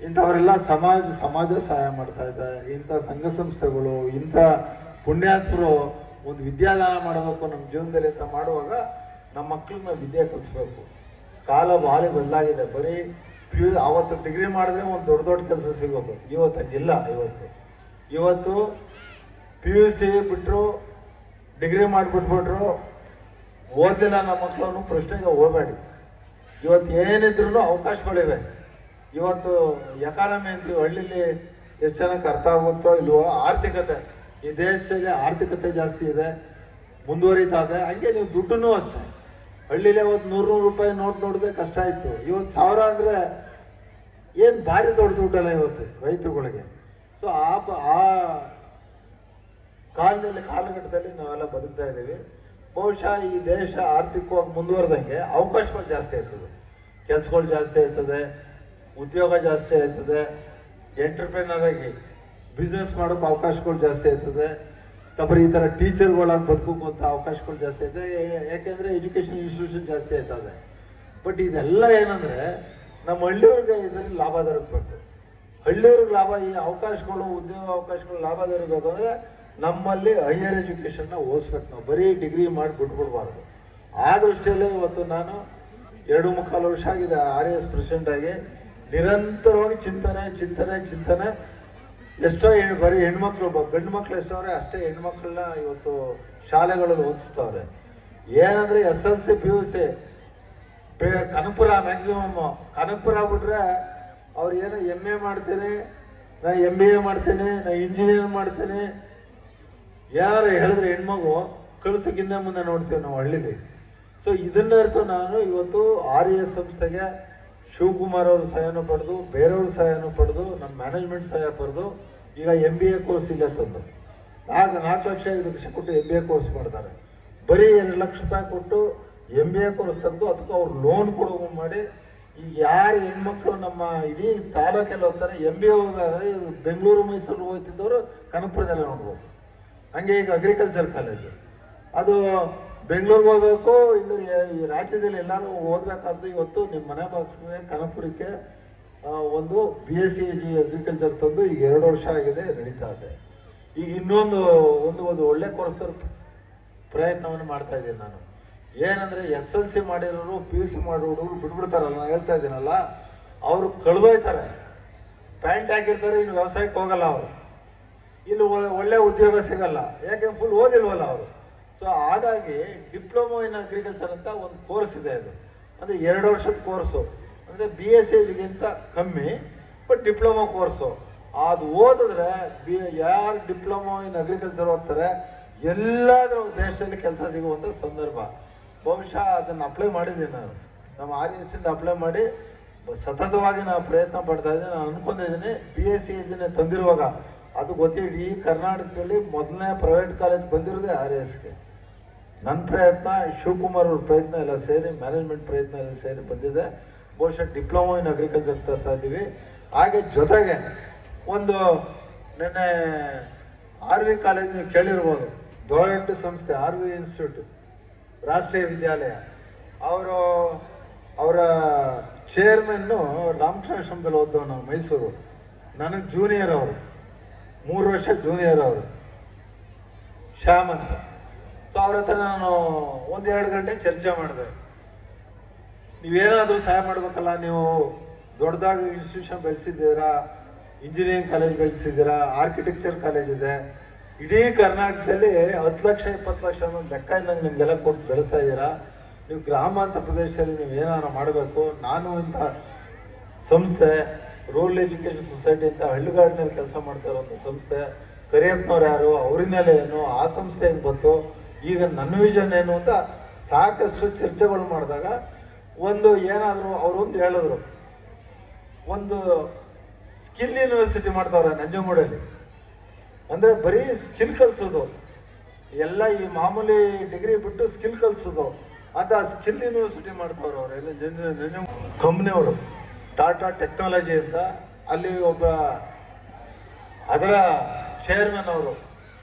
ಇಂಥವರೆಲ್ಲ ಸಮಾಜ ಸಹಾಯ ಮಾಡ್ತಾ ಇದೆ. ಇಂಥ ಸಂಘ ಸಂಸ್ಥೆಗಳು, ಇಂಥ ಪುಣ್ಯಾತ್ಮರು ಒಂದು ವಿದ್ಯಾದಾನ ಮಾಡಬೇಕು ನಮ್ಮ ಜೀವನದಲ್ಲಿ ಅಂತ ಮಾಡುವಾಗ ನಮ್ಮ ಮಕ್ಕಳನ್ನ ವಿದ್ಯೆ ಕಲಿಸ್ಬೇಕು. ಕಾಲ ಭಾಳ ಬದಲಾಗಿದೆ. ಬರೀ ಅವತ್ತು ಡಿಗ್ರಿ ಮಾಡಿದ್ರೆ ಒಂದು ದೊಡ್ಡ ಕೆಲಸ ಸಿಗೋದು. ಇವತ್ತು ಹಂಗಿಲ್ಲ. ಇವತ್ತು PUC ಬಿಟ್ಟರು, ಡಿಗ್ರಿ ಮಾಡಿಬಿಟ್ಬಿಟ್ರು, ಓದಿಲ್ಲ ನಮ್ಮ ಮಕ್ಕಳನ್ನು ಪ್ರಶ್ನೆಗೆ ಹೋಗಬೇಡಿ. ಇವತ್ತು ಏನಿದ್ರು ಅವಕಾಶಗಳಿವೆ. ಇವತ್ತು ಎಕಾನಮಿ ಅಂತೀವಿ, ಹಳ್ಳಿಲಿ ಎಷ್ಟು ಜನಕ್ಕೆ ಅರ್ಥ ಆಗುತ್ತೋ ಇಲ್ವೋ. ಆರ್ಥಿಕತೆ, ಈ ದೇಶದಲ್ಲಿ ಆರ್ಥಿಕತೆ ಜಾಸ್ತಿ ಇದೆ, ಮುಂದುವರಿತಾ ಇದೆ. ಹಂಗೆ ನೀವು ದುಡ್ಡೂ ಅಷ್ಟೇ. ಹಳ್ಳಿಲೇ ಒಂದು 100 ರೂಪಾಯಿ ನೋಟ್ ನೋಡಿದ್ರೆ ಕಷ್ಟ ಇತ್ತು. ಇವತ್ತು 1000 ಅಂದರೆ ಏನು ಭಾರಿ ದೊಡ್ಡ ದುಡ್ಡಲ್ಲ ಇವತ್ತು ರೈತರುಗಳಿಗೆ. ಸೊ ಆ ಕಾಲಘಟ್ಟದಲ್ಲಿ ನಾವೆಲ್ಲ ಬದುಕ್ತಾ ಇದ್ದೀವಿ. ಬಹುಶಃ ಈ ದೇಶ ಆರ್ಥಿಕವಾಗಿ ಮುಂದುವರೆದಂಗೆ ಅವಕಾಶಗಳು ಜಾಸ್ತಿ ಇರ್ತದೆ, ಕೆಲಸಗಳು ಜಾಸ್ತಿ ಇರ್ತದೆ, ಉದ್ಯೋಗ ಜಾಸ್ತಿ ಇರ್ತದೆ, ಎಂಟರ್ಪ್ರಿನರ್ ಆಗಿ ಬಿಸ್ನೆಸ್ ಮಾಡೋಕೆ ಅವಕಾಶಗಳು ಜಾಸ್ತಿ ಇರ್ತದೆ. ತಪ್ಪರಿ ಈ ಥರ ಟೀಚರ್ಗಳಾಗಿ ಬದುಕೋಕು ಅಂತ ಅವಕಾಶಗಳು ಜಾಸ್ತಿ ಇದೆ. ಯಾಕೆಂದರೆ ಎಜುಕೇಷನ್ ಇನ್ಸ್ಟಿಟ್ಯೂಷನ್ ಜಾಸ್ತಿ ಇರ್ತದೆ. ಬಟ್ ಇದೆಲ್ಲ ಏನಂದರೆ ನಮ್ಮ ಹಳ್ಳಿಯವ್ರಿಗೆ ಇದರಲ್ಲಿ ಲಾಭ ದೊರಕಬೇಕು. ಹಳ್ಳಿಯವ್ರಿಗೆ ಲಾಭ, ಈ ಅವಕಾಶಗಳು, ಉದ್ಯೋಗ ಅವಕಾಶಗಳು ಲಾಭ ದೊರಕಬೇಕು ಅಂದರೆ ನಮ್ಮಲ್ಲಿ ಹೈಯರ್ ಎಜುಕೇಷನ್ನ ಓದಿಸ್ಬೇಕು. ನಾವು ಬರೀ ಡಿಗ್ರಿ ಮಾಡಿ ಬಿಟ್ಬಿಡ್ಬಾರ್ದು. ಆ ದೃಷ್ಟಿಯಲ್ಲೇ ಇವತ್ತು ನಾನು 2.25 ವರ್ಷ ಆಗಿದೆ RES ಪ್ರೆಸಿಡೆಂಟ್ ಆಗಿ ನಿರಂತರವಾಗಿ ಚಿಂತನೆ ಎಷ್ಟೋ ಬರೀ ಹೆಣ್ಮಕ್ಳು, ಗಂಡು ಮಕ್ಳು ಎಷ್ಟವ್ರೆ ಅಷ್ಟೇ ಹೆಣ್ಮಕ್ಳನ್ನ ಇವತ್ತು ಶಾಲೆಗಳಲ್ಲಿ ಓದಿಸ್ತವ್ರೆ. ಏನಂದ್ರೆ SLC PUC Kanakapura maximum, Kanakapura ಬಿಟ್ರೆ ಅವ್ರು ಏನೋ MA ಮಾಡ್ತೀನಿ, ನಾ MBA ಮಾಡ್ತೀನಿ, ನಾ ಇಂಜಿನಿಯರ್ ಮಾಡ್ತೀನಿ, ಯಾರು ಹೇಳಿದ್ರೆ ಹೆಣ್ಮಗು ಕಳ್ಸಕ್ಕಿಂತ ಮುಂದೆ ನೋಡ್ತೀವಿ ನಾವು ಹಳ್ಳಿಲಿ. ಸೊ ಇದನ್ನರ್ಥ ನಾನು ಇವತ್ತು RES ಸಂಸ್ಥೆಗೆ ಶಿವಕುಮಾರ್ ಅವ್ರ ಸಹಾಯನೂ ಪಡೆದು, ಬೇರೆಯವ್ರ ಸಹಾಯನೂ ಪಡೆದು, ನಮ್ಮ ಮ್ಯಾನೇಜ್ಮೆಂಟ್ ಸಹಾಯ ಪಡೆದು ಈಗ MBA ಕೋರ್ಸ್ ಇಲ್ಲ ತಂದು 4 ಲಕ್ಷ 5 ಲಕ್ಷ ಕೊಟ್ಟು MBA ಕೋರ್ಸ್ ಮಾಡ್ತಾರೆ. ಬರೀ 2 ಲಕ್ಷ ರೂಪಾಯಿ ಕೊಟ್ಟು MBA ಕೋರ್ಸ್ ತಂದು ಅದಕ್ಕೆ ಅವ್ರು ಲೋನ್ ಕೊಡೋ ಮಾಡಿ ಈಗ ಯಾರು ಹೆಣ್ಮಕ್ಳು ನಮ್ಮ ಇಡೀ ತಾಲೂಕೆಲ್ಲ ಹೋಗ್ತಾರೆ MBA ಹೋಗಾದ್ರೆ ಬೆಂಗಳೂರು ಮೈಸೂರು ಹೋಗ್ತಿದ್ದವರು ಕನಕಪುರದಲ್ಲೇ ನೋಡ್ಬೋದು. ಹಂಗೆ ಈಗ ಅಗ್ರಿಕಲ್ಚರ್ ಕಾಲೇಜು ಅದು ಬೆಂಗಳೂರಿಗೆ ಹೋಗ್ಬೇಕು, ಇನ್ನು ಈ ರಾಜ್ಯದಲ್ಲಿ ಎಲ್ಲರೂ ಓದಬೇಕಾದ್ದು ಇವತ್ತು ನಿಮ್ಮ ಮನೆ ಮಕ್ಕಳಿಗೆ ಕನಕಪುರಕ್ಕೆ ಒಂದು BSc ಅಗ್ರಿಕಲ್ಚರ್ ತಂದು ಈಗ 2 ವರ್ಷ ಆಗಿದೆ, ನಡೀತಾ ಇದೆ. ಈಗ ಇನ್ನೊಂದು ಒಂದು ಒಳ್ಳೆ ಕೋರ್ಸ್ ಪ್ರಯತ್ನವನ್ನು ಮಾಡ್ತಾ ಇದ್ದೀನಿ ನಾನು. ಏನಂದ್ರೆ SLC ಮಾಡಿರೋರು PUC ಮಾಡೋ ಹುಡುಗರು ಬಿಟ್ಬಿಡ್ತಾರಲ್ಲ, ನಾನು ಹೇಳ್ತಾ ಇದ್ದೀನಲ್ಲ, ಅವರು ಕಳೆದೋಯ್ತಾರೆ, ಪ್ಯಾಂಟ್ ಹಾಕಿರ್ತಾರೆ, ಇನ್ನು ವ್ಯವಸಾಯಕ್ಕೆ ಹೋಗಲ್ಲ ಅವರು, ಇಲ್ಲಿ ಒಳ್ಳೆ ಉದ್ಯೋಗ ಸಿಗಲ್ಲ, ಯಾಕೆ ಫುಲ್ ಓದಿಲ್ವಲ್ಲ ಅವರು. ಸೊ ಹಾಗಾಗಿ ಡಿಪ್ಲೊಮೊ ಇನ್ ಅಗ್ರಿಕಲ್ಚರ್ ಅಂತ ಒಂದು ಕೋರ್ಸ್ ಇದೆ. ಅದು ಅಂದರೆ 2 ವರ್ಷದ ಕೋರ್ಸು, ಅಂದರೆ BSc ಕಮ್ಮಿ, ಬಟ್ ಡಿಪ್ಲೊಮೊ ಕೋರ್ಸು. ಅದು ಓದಿದ್ರೆ ಯಾರು ಡಿಪ್ಲೊಮೊ ಇನ್ ಅಗ್ರಿಕಲ್ಚರ್ ಓದ್ತಾರೆ ಎಲ್ಲಾದ್ರೂ ದೇಶದಲ್ಲಿ ಕೆಲಸ ಸಿಗುವಂಥ ಸಂದರ್ಭ. ಬಹುಶಃ ಅದನ್ನು ಅಪ್ಲೈ ಮಾಡಿದ್ದೀನಿ ನಾನು, ನಮ್ಮ RES ಇಂದ ಅಪ್ಲೈ ಮಾಡಿ ಸತತವಾಗಿ ನಾವು ಪ್ರಯತ್ನ ಪಡ್ತಾ ಇದ್ದೀನಿ. ನಾನು ಅನ್ಕೊಂಡಿದ್ದೀನಿ BSc ತಂದಿರುವಾಗ ಅದು ಗೊತ್ತಿಡಿ, ಈ ಕರ್ನಾಟಕದಲ್ಲಿ ಮೊದಲನೇ ಪ್ರೈವೇಟ್ ಕಾಲೇಜ್ ಬಂದಿರೋದೇ RESಗೆ. ನನ್ನ ಪ್ರಯತ್ನ, ಶಿವಕುಮಾರ್ ಅವ್ರ ಪ್ರಯತ್ನ ಎಲ್ಲ ಸೇರಿ, ಮ್ಯಾನೇಜ್ಮೆಂಟ್ ಪ್ರಯತ್ನ ಎಲ್ಲ ಸೇರಿ ಬಂದಿದೆ. ಬಹುಶಃ ಡಿಪ್ಲೊಮೊ ಇನ್ ಅಗ್ರಿಕಲ್ಚರ್ ತರ್ತಾ ಇದ್ದೀವಿ. ಹಾಗೆ ಜೊತೆಗೆ ಒಂದು ನಿನ್ನೆ RV ಕಾಲೇಜ್ ನೀವು ಕೇಳಿರ್ಬೋದು, ದೊಡ್ಡ ಸಂಸ್ಥೆ RV ಇನ್ಸ್ಟಿಟ್ಯೂಟ್ ರಾಷ್ಟ್ರೀಯ ವಿದ್ಯಾಲಯ, ಅವರ ಚೇರ್ಮನ್ನು ರಾಮಕೃಷ್ಣಾಶ್ರಮದಲ್ಲಿ ಓದ್ದವ್ ನಾವು ಮೈಸೂರು. ನನಗೆ ಜೂನಿಯರ್ ಅವರು, 3 ವರ್ಷ ಜೂನಿಯರ್ ಅವರು, ಶ್ಯಾಮ್ ಅಂತ. ಸೊ ಅವ್ರ ಹತ್ರ ನಾನು 1-2 ಗಂಟೆ ಚರ್ಚೆ ಮಾಡಿದೆ. ನೀವೇನಾದರೂ ಸಹಾಯ ಮಾಡ್ಬೇಕಲ್ಲ, ನೀವು ದೊಡ್ಡದಾಗಿ ಇನ್ಸ್ಟಿಟ್ಯೂಷನ್ ಬೆಳೆಸಿದ್ದೀರಾ, ಇಂಜಿನಿಯರಿಂಗ್ ಕಾಲೇಜ್ ಬೆಳೆಸಿದ್ದೀರಾ, ಆರ್ಕಿಟೆಕ್ಚರ್ ಕಾಲೇಜ್ ಇದೆ, ಇಡೀ ಕರ್ನಾಟಕದಲ್ಲಿ 10 ಲಕ್ಷ 20 ಲಕ್ಷ ಅನ್ನೋದು ಲೆಕ್ಕ ಇದ್ದಂಗೆ ನಿಮ್ಗೆಲ್ಲ ಕೊಟ್ಟು ಬೆಳೆಸ್ತಾ ಇದ್ದೀರಾ. ನೀವು ಗ್ರಾಮಾಂತರ ಪ್ರದೇಶದಲ್ಲಿ ನೀವು ಏನಾದ್ರು ಮಾಡಬೇಕು. ನಾನು ಇಂಥ ಸಂಸ್ಥೆ ರೂರಲ್ ಎಜುಕೇಷನ್ ಸೊಸೈಟಿ ಅಂತ ಹಳ್ಳಿಗಾಡಿನಲ್ಲಿ ಕೆಲಸ ಮಾಡ್ತಾ ಇರುವಂಥ ಸಂಸ್ಥೆ, ಕರಿಯಪ್ಪನವ್ರು ಯಾರು, ಅವರಿನಲ್ಲಿ ಏನು, ಆ ಸಂಸ್ಥೆ ಹೆಂಗೆ ಬಂತು, ಈಗ ನನ್ನ ವಿಷನ್ ಏನು ಅಂತ ಸಾಕಷ್ಟು ಚರ್ಚೆಗಳು ಮಾಡಿದಾಗ ಒಂದು ಏನಾದರೂ ಅವರೊಂದು ಹೇಳಿದ್ರು, ಒಂದು ಸ್ಕಿಲ್ ಯೂನಿವರ್ಸಿಟಿ ಮಾಡ್ತಾವ್ರೆ ನಂಜನಗೂಡಲ್ಲಿ. ಅಂದರೆ ಬರೀ ಸ್ಕಿಲ್ ಕಲಿಸೋದು, ಎಲ್ಲ ಈ ಮಾಮೂಲಿ ಡಿಗ್ರಿ ಬಿಟ್ಟು ಸ್ಕಿಲ್ ಕಲಿಸೋದು ಅಂತ ಸ್ಕಿಲ್ ಯೂನಿವರ್ಸಿಟಿ ಮಾಡ್ತಾವ್ರೆ ಅವರು. ಎಲ್ಲ ಕಂಪ್ನಿಯವರು ಟಾಟಾ ಟೆಕ್ನಾಲಜಿ ಅಂತ, ಅಲ್ಲಿ ಒಬ್ಬ ಅದರ ಚೇರ್ಮನ್ ಅವರು.